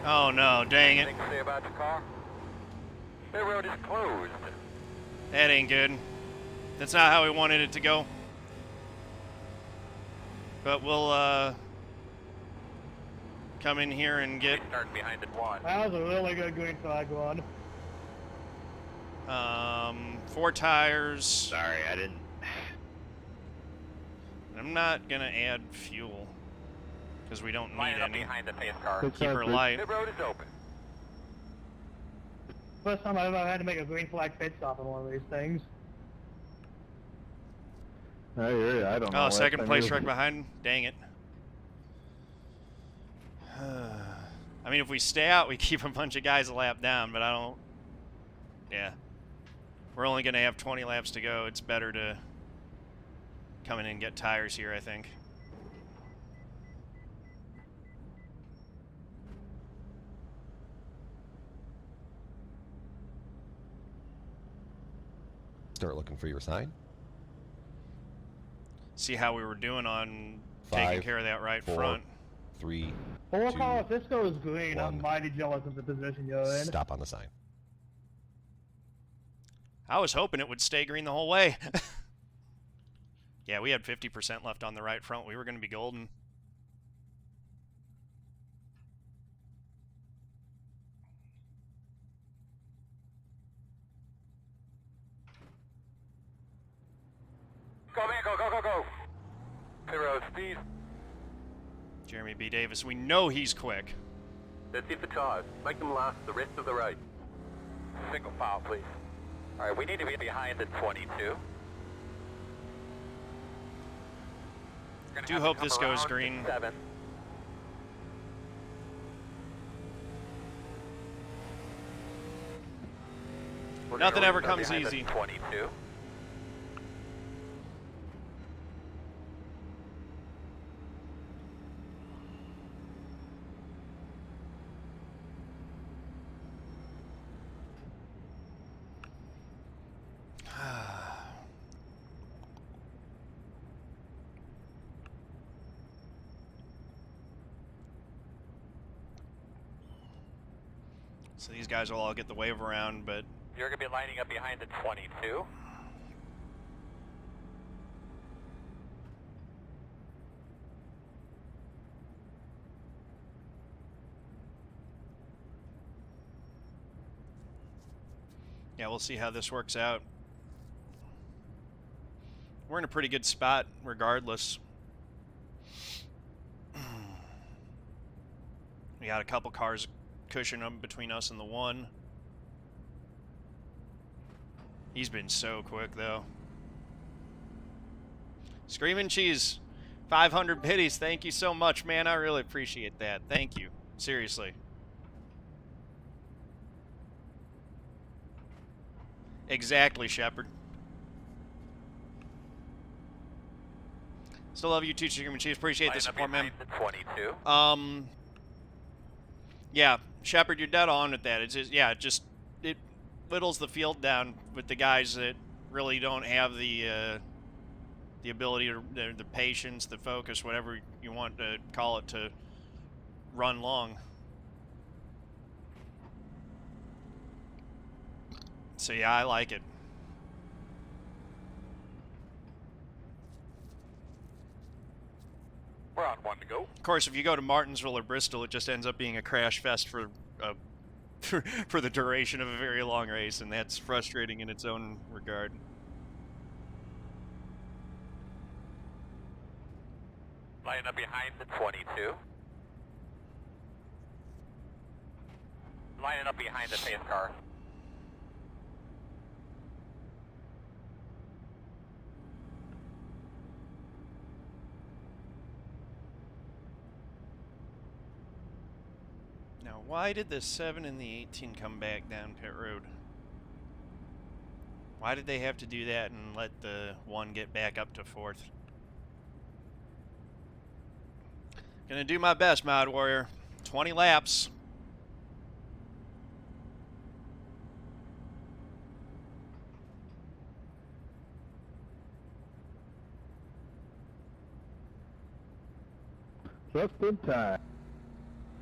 Oh no, dang it. Anything to say about the car? The road is closed. That ain't good. That's not how we wanted it to go. But we'll come in here and get Starting behind the one. That was a really good green flag one. 4 tires. Sorry, I didn't. I'm not gonna add fuel because we don't need Line up any. behind the pace car. Good Keep her start, light. The road is open. First time I've ever had to make a green flag pit stop on one of these things. I hear ya. I don't know. Oh, Last second time place you- right behind. Dang it. I mean, if we stay out, we keep a bunch of guys a lap down, but I don't... Yeah. We're only going to have 20 laps to go. It's better to come in and get tires here, I think. Start looking for your sign. See how we were doing on taking 5, care of that right 4, front. 3, Full 2, call, if this goes green, I'm one. mighty jealous of the position you're in. stop on the sign. I was hoping it would stay green the whole way. Yeah, we had 50% left on the right front. We were going to be golden. Go, man, go, go, go, go. Pit road speed. Jeremy B. Davis, we know he's quick. That's it for tires. Make them last the rest of the race. Single file, please. All right, we need to be behind the 22. Do hope this goes green. 7. Nothing ever comes easy. 22. So these guys will all get the wave around, but You're going to be lining up behind the 22. yeah, we'll see how this works out. We're in a pretty good spot regardless. We got a couple cars cushioning them between us and the 1. He's been so quick, though. Screaming Cheese, 500 biddies. Thank you so much, man. I really appreciate that. Thank you. Seriously. Exactly, Shepard. Still love you too, Screaming Cheese. Appreciate the support, man. The 22. Yeah, Shepard, you're dead on with that. It's just, yeah, it whittles the field down with the guys that really don't have the ability, to, the patience, the focus, whatever you want to call it, to run long. So yeah, I like it. We're on 1 to go. Of course, if you go to Martinsville or Bristol, it just ends up being a crash fest for for the duration of a very long race, and that's frustrating in its own regard. Lining up behind the 22. Lining up behind the pace car. Now, why did the 7 and the 18 come back down pit road? Why did they have to do that and let the 1 get back up to 4th? Gonna do my best, Mod Warrior. 20 laps. Just in time.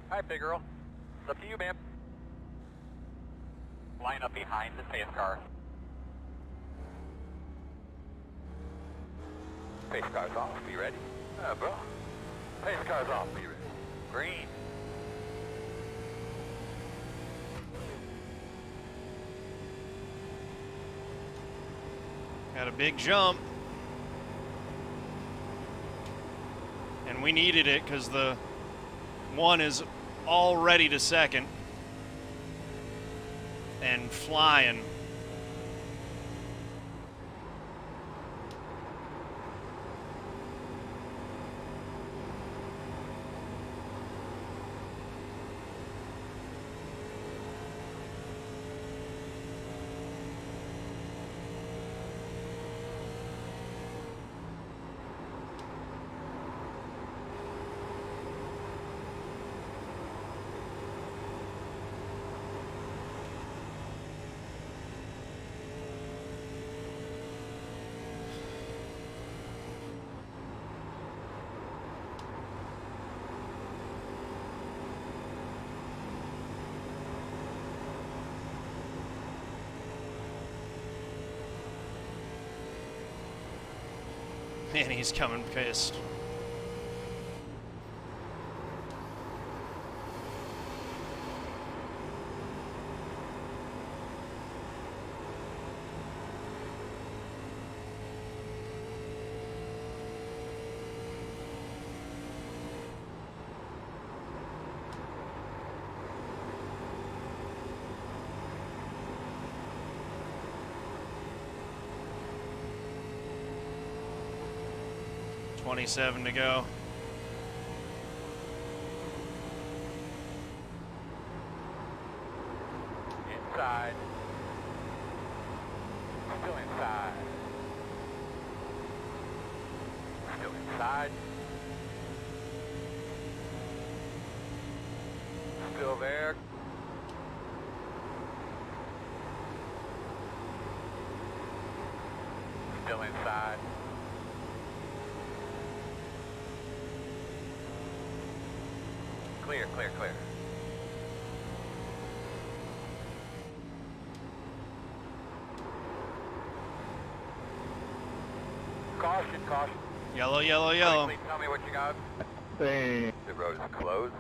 Hi, big girl. It's up to you, ma'am. Line up behind the pace car. Pace car's off. Be ready. Bro. Pace car's off. Be ready. Green. Got a big jump. And we needed it because the 1 is already to 2nd and flying. Man, he's coming pissed. .27 to go. Inside. Still inside. Still inside. Still there. Still inside. Clear, clear, clear. Caution, caution. Yellow, yellow, yellow. Quickly tell me what you got. Dang. The road is closed.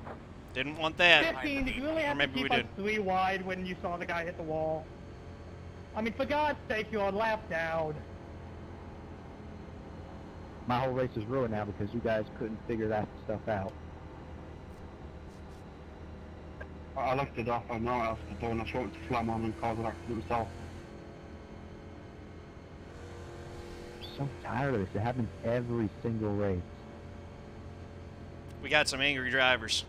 Didn't want that. 15, did you really Or have to maybe we keep us did. 3 wide when you saw the guy hit the wall? I mean, for God's sake, you're on lap down. My whole race is ruined now because you guys couldn't figure that stuff out. I left it off on right after the door and I shot it to slam on and cause an accident myself. I'm so tired of this. It happens every single race. We got some angry drivers.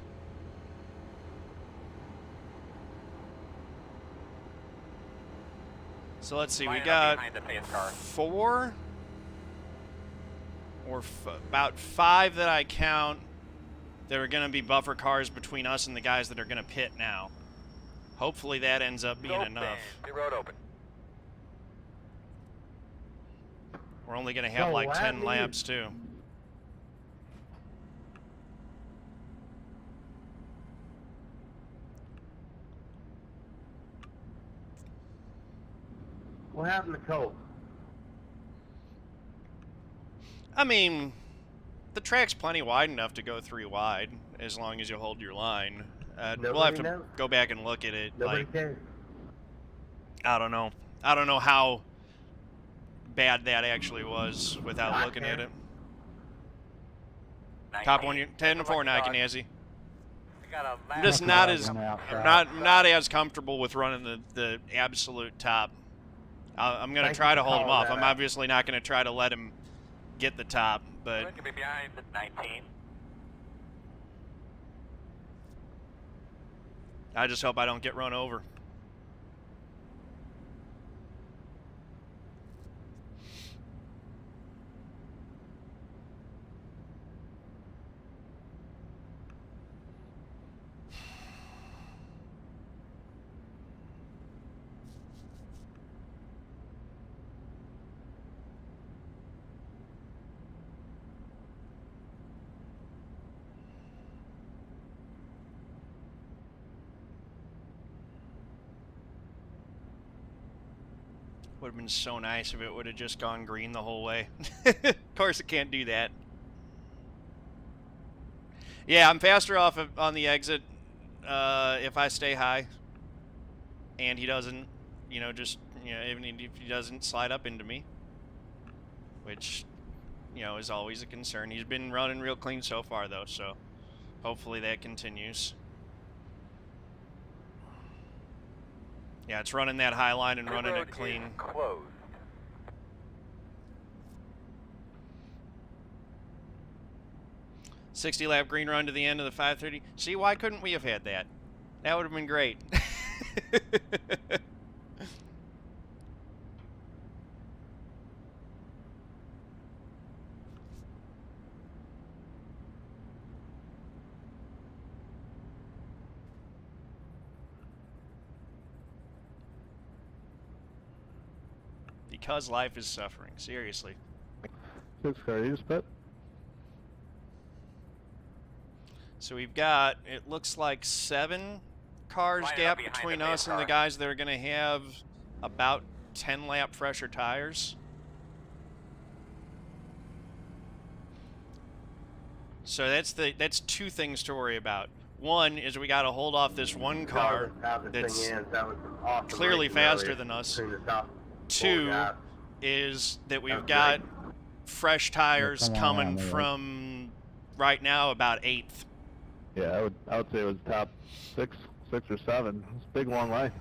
So let's see, we Line up got behind the pace car. 4 or about 5 that I count that are going to be buffer cars between us and the guys that are going to pit now. Hopefully that ends up being Open. enough. The road open. We're only going to have No, like 10 Labby. laps too. What happened to Cole? I mean, the track's plenty wide enough to go 3 wide as long as you hold your line. We'll have Nobody to knows. go back and look at it. Nobody Like, cares. I don't know. I don't know how bad that actually was without I looking at care. it. Top 19. one, 10 and 4, Select Nike dog. Nazi. We got a lap. I'm just Nothing not like as on the outside. not as comfortable with running the absolute top. I'm gonna Thank try you to for hold him calling off. that I'm out. obviously not gonna try to let him get the top, but Could be behind the 19. I just hope I don't get run over. Would have been so nice if it would have just gone green the whole way. Of course, it can't do that. Yeah, I'm faster off on the exit if I stay high, and he doesn't, even if he doesn't slide up into me, which, is always a concern. He's been running real clean so far, though, so hopefully that continues. Yeah, it's running that high line and The running road it clean. is closed. .60 lap green run to the end of the 530. See, why couldn't we have had that? That would have been great. Because life is suffering. Seriously. 6 car, you just pit? So we've got, it looks like 7 cars Line up gap behind between the us and the car. guys that are going to have about 10 lap fresher tires. So that's 2 things to worry about. One is we got to hold off this one car that's That was awesome clearly racing faster earlier than us. between the top 2 guys. is that That we've was got fresh tires come on, coming man. from right now about 8th. Yeah, I would say it was top 6 or 7. It's a big long line.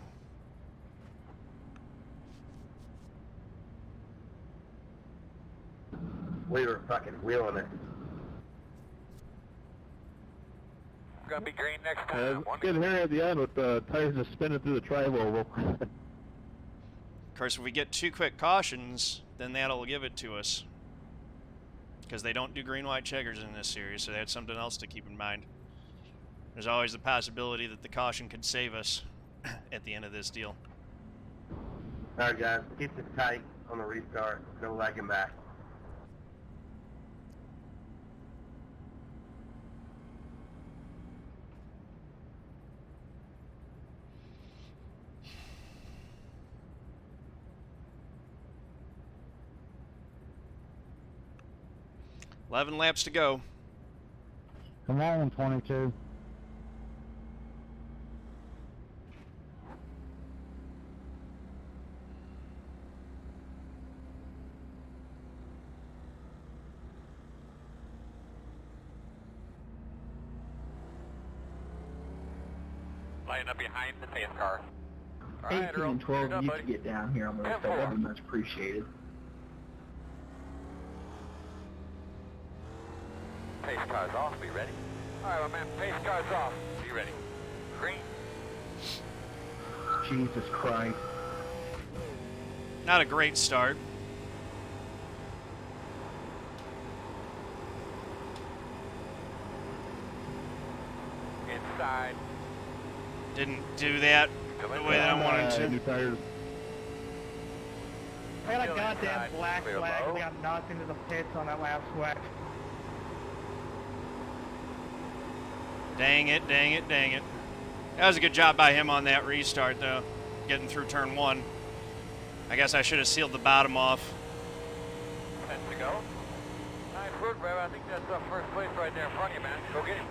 We were fucking wheeling it. Gonna be green next Yeah, time. it's getting here at the end with the tires just spinning through the tri-oval. Of course, if we get 2 quick cautions, then that'll give it to us. Because they don't do green-white checkers in this series, so that's something else to keep in mind. There's always the possibility that the caution could save us at the end of this deal. Alright guys, keep it tight on the restart. No lagging back. 11 laps to go. Come on, 22. Line up behind the pace car. All 18 right, Earl, and 12, turn it up, you buddy. could get down here on the restart. That'd be much appreciated. Pace car's off. Be ready. All right, my man. Pace car's off. Be ready. Green. Jesus Christ. Not a great start. Inside. Didn't do that the way that I wanted New to. tires. I got a Still goddamn inside, black clear flag low. and got knocked into the pits on that last switch. Dang it, dang it, dang it. That was a good job by him on that restart, though, getting through turn 1. I guess I should have sealed the bottom off. 10 to go. Nice work, Rev. I think that's first place right there in front of you, man. Go get him.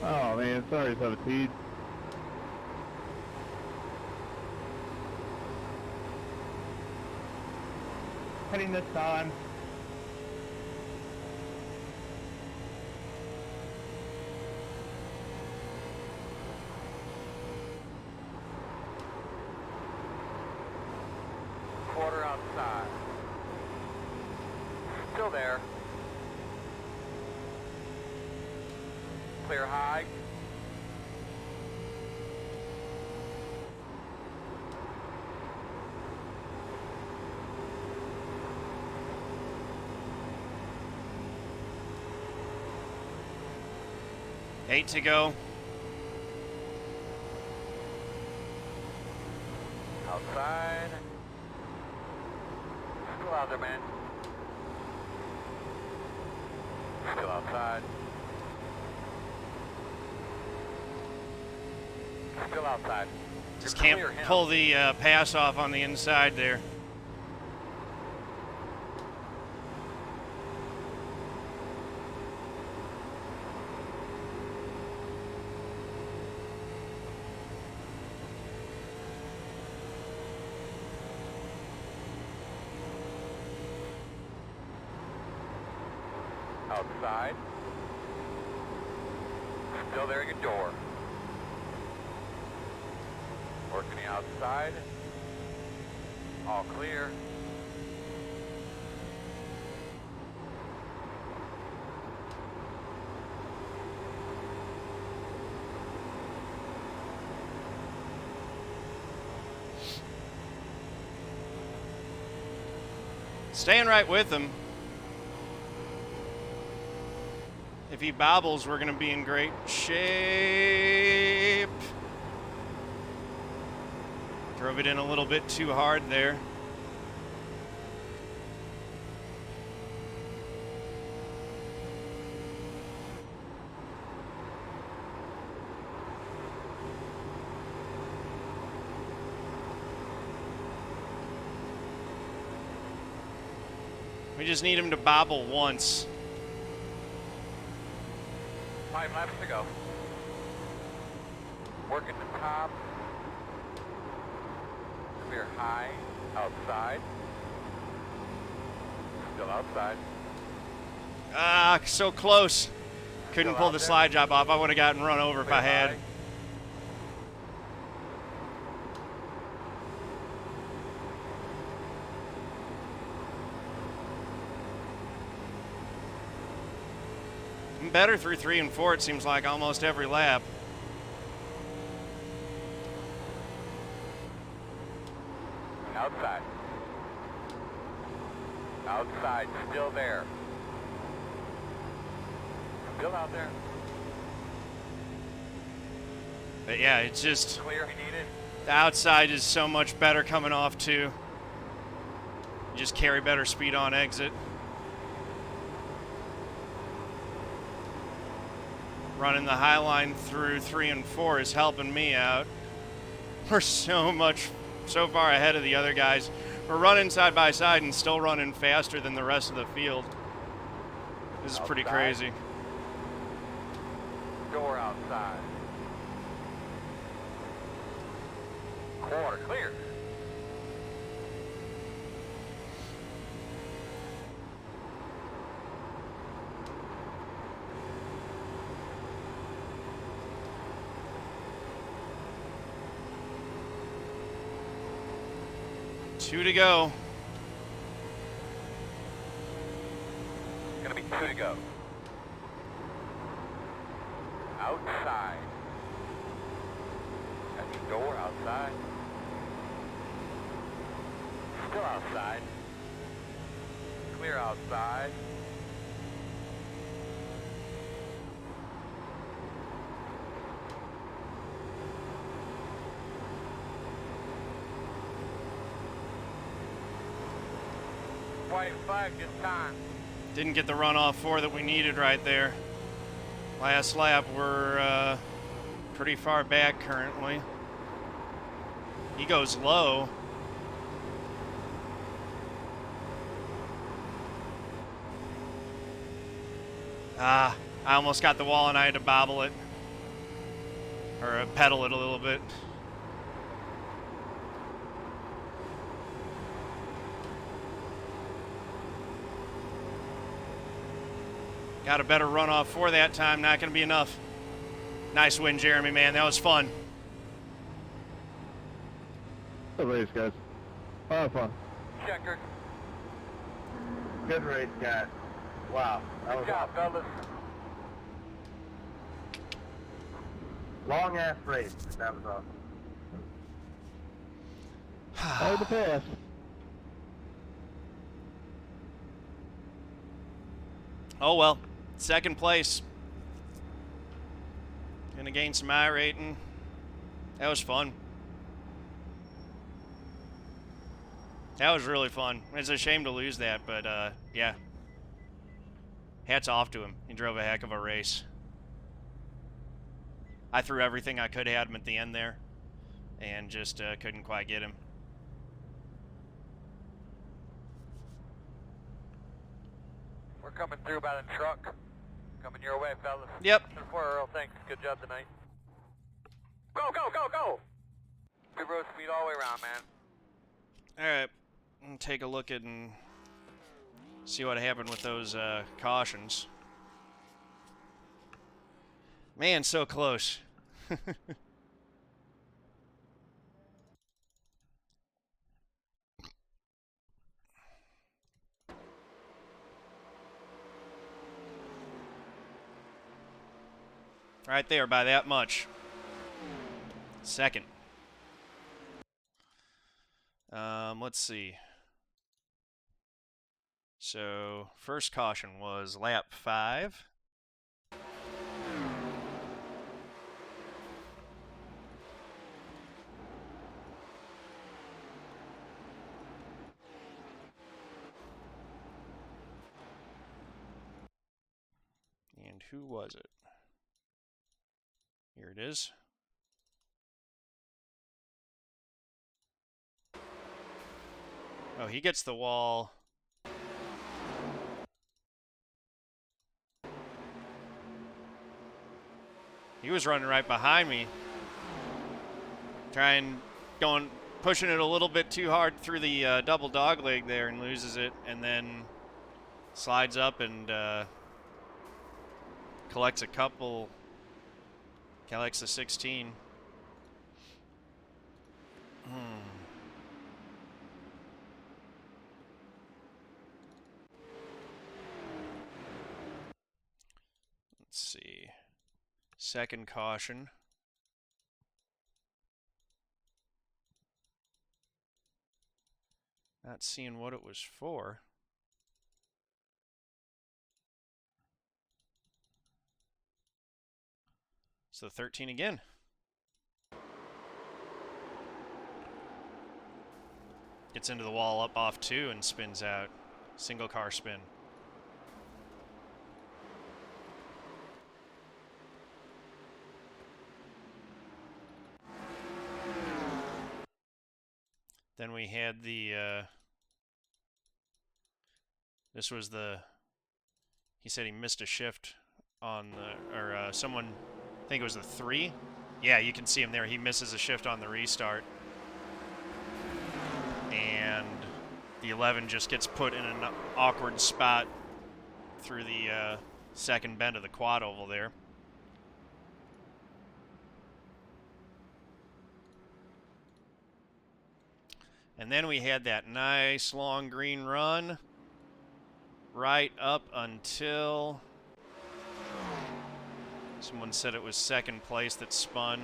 Oh man, sorry, 17. Heading this time. Quarter outside. Still there. Clear high. Eight to go. Outside. Still out there, man. Still outside. Still outside. Just You're can't clear him. pull the pass off on the inside there. Outside. Still there at your door. Working the outside. All clear. Staying right with him. If he bobbles, we're going to be in great shape. Drove it in a little bit too hard there. We just need him to bobble once. 5 laps to go. Working the top. Clear high. Outside. Still outside. Ah, so close. Couldn't Still pull out the there. slide job off. I would have gotten run over if I Clear had. high. I'm better through 3 and 4, it seems like, almost every lap. Outside. Outside. Still there. Still out there. But yeah, it's just, Clear if you need it. the outside is so much better coming off too. You just carry better speed on exit. Running the high line through 3 and 4 is helping me out. We're so far ahead of the other guys. We're running side by side and still running faster than the rest of the field. This is pretty crazy. Door outside. Quarter clear. Two to go. Gonna be 2 to go. Outside. At the door, outside. Still outside. Clear outside. White flag this time. Didn't get the runoff 4 that we needed right there. Last lap, we're pretty far back currently. He goes low. I almost got the wall and I had to bobble it. Or pedal it a little bit. Got a better runoff for that time. Not going to be enough. Nice win, Jeremy, man. That was fun. Good race, guys. A lot of fun. Checker. Good race, guys. Wow. That was Good job, awesome. fellas. Long ass race. That was awesome. Hard to pass. Oh, well. Second place. Gonna gain some iRating. That was fun. That was really fun. It's a shame to lose that, but yeah. Hats off to him. He drove a heck of a race. I threw everything I could at him at the end there, and just couldn't quite get him. We're coming through by the truck. Coming your way, fellas. Yep. Earl, thanks. Good job tonight. Go, go, go, go! Good road speed all the way around, man. Alright. Take a look at and see what happened with those cautions. Man, so close. Right there by that much. Second. Let's see. So, first caution was lap 5. And who was it? Here it is. Oh, he gets the wall. He was running right behind me. Pushing it a little bit too hard through the double dog leg there and loses it, and then slides up and collects a couple. Collects the 16. Let's see. Second caution. Not seeing what it was for. So 13 again. Gets into the wall up off 2 and spins out. Single car spin. Then we had the, this was the, he said he missed a shift on the, or someone, I think it was the 3. Yeah, you can see him there. He misses a shift on the restart. And the 11 just gets put in an awkward spot through the second bend of the quad oval there. And then we had that nice long green run right up until someone said it was second place that spun.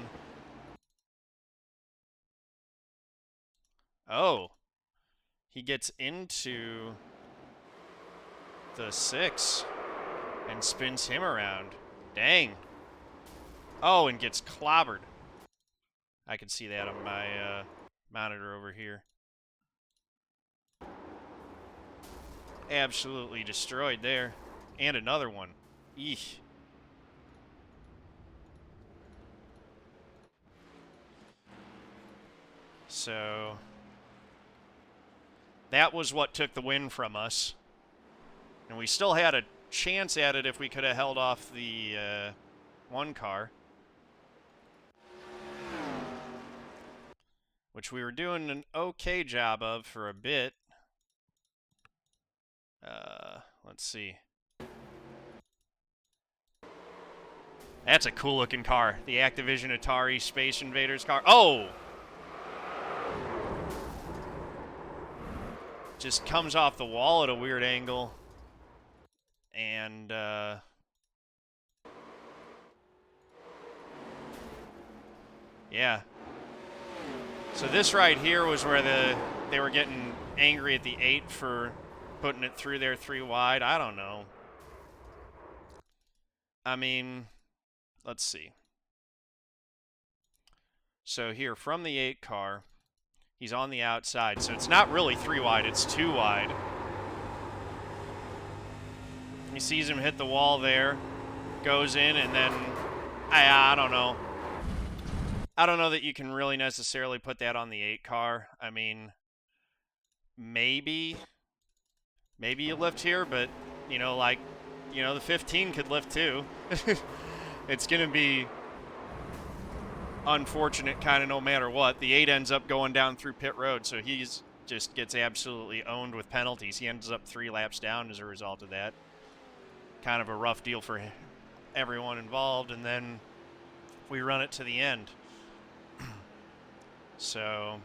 Oh, he gets into the 6 and spins him around. Dang. Oh, and gets clobbered. I can see that on my monitor over here. Absolutely destroyed there. And another one. Eesh. So that was what took the win from us. And we still had a chance at it if we could have held off the one car. Which we were doing an okay job of for a bit. Let's see. That's a cool looking car. The Activision Atari Space Invaders car. Oh! Just comes off the wall at a weird angle. And, yeah. So this right here was where they were getting angry at the 8 for putting it through there 3 wide. I don't know. I mean, let's see. So here, from the 8 car, he's on the outside. So it's not really 3 wide, it's 2 wide. He sees him hit the wall there, goes in, and then, I don't know. I don't know that you can really necessarily put that on the 8 car. I mean, maybe you lift here, but, you know, like, you know, the 15 could lift too. It's going to be unfortunate kind of no matter what. The 8 ends up going down through pit road, so he's just gets absolutely owned with penalties. He ends up 3 laps down as a result of that. Kind of a rough deal for everyone involved, and then we run it to the end. So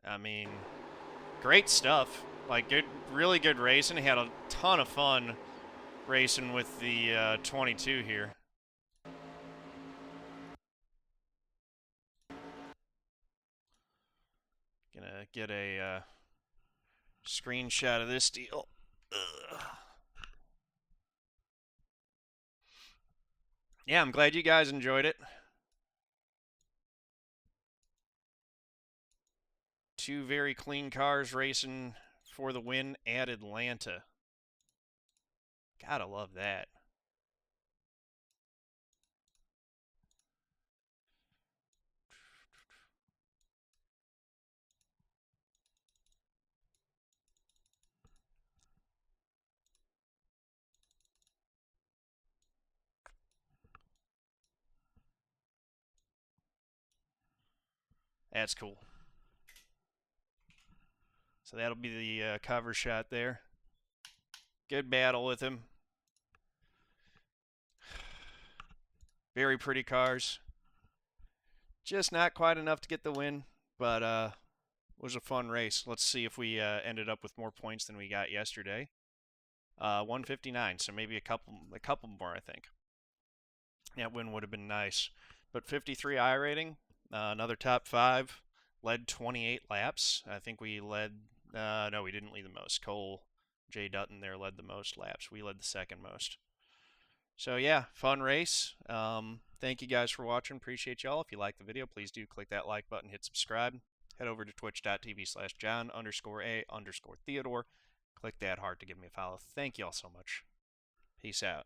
I mean, great stuff. Like, good, really good racing. He had a ton of fun racing with the 22 here. Gonna get a screenshot of this deal. Ugh. Yeah, I'm glad you guys enjoyed it. 2 very clean cars racing for the win at Atlanta. Gotta love that. That's cool. So that'll be the cover shot there. Good battle with him. Very pretty cars. Just not quite enough to get the win, but it was a fun race. Let's see if we ended up with more points than we got yesterday. 159, so maybe a couple more, I think. That win would have been nice. But 53 I rating, another top 5. Led 28 laps. I think we led, no, we didn't lead the most. Cole J Dutton there led the most laps. We led the second most. So yeah, fun race. Thank you guys for watching. Appreciate y'all. If you like the video, please do click that like button, hit subscribe. Head over to twitch.tv/John_A_Theodore. Click that heart to give me a follow. Thank y'all so much. Peace out.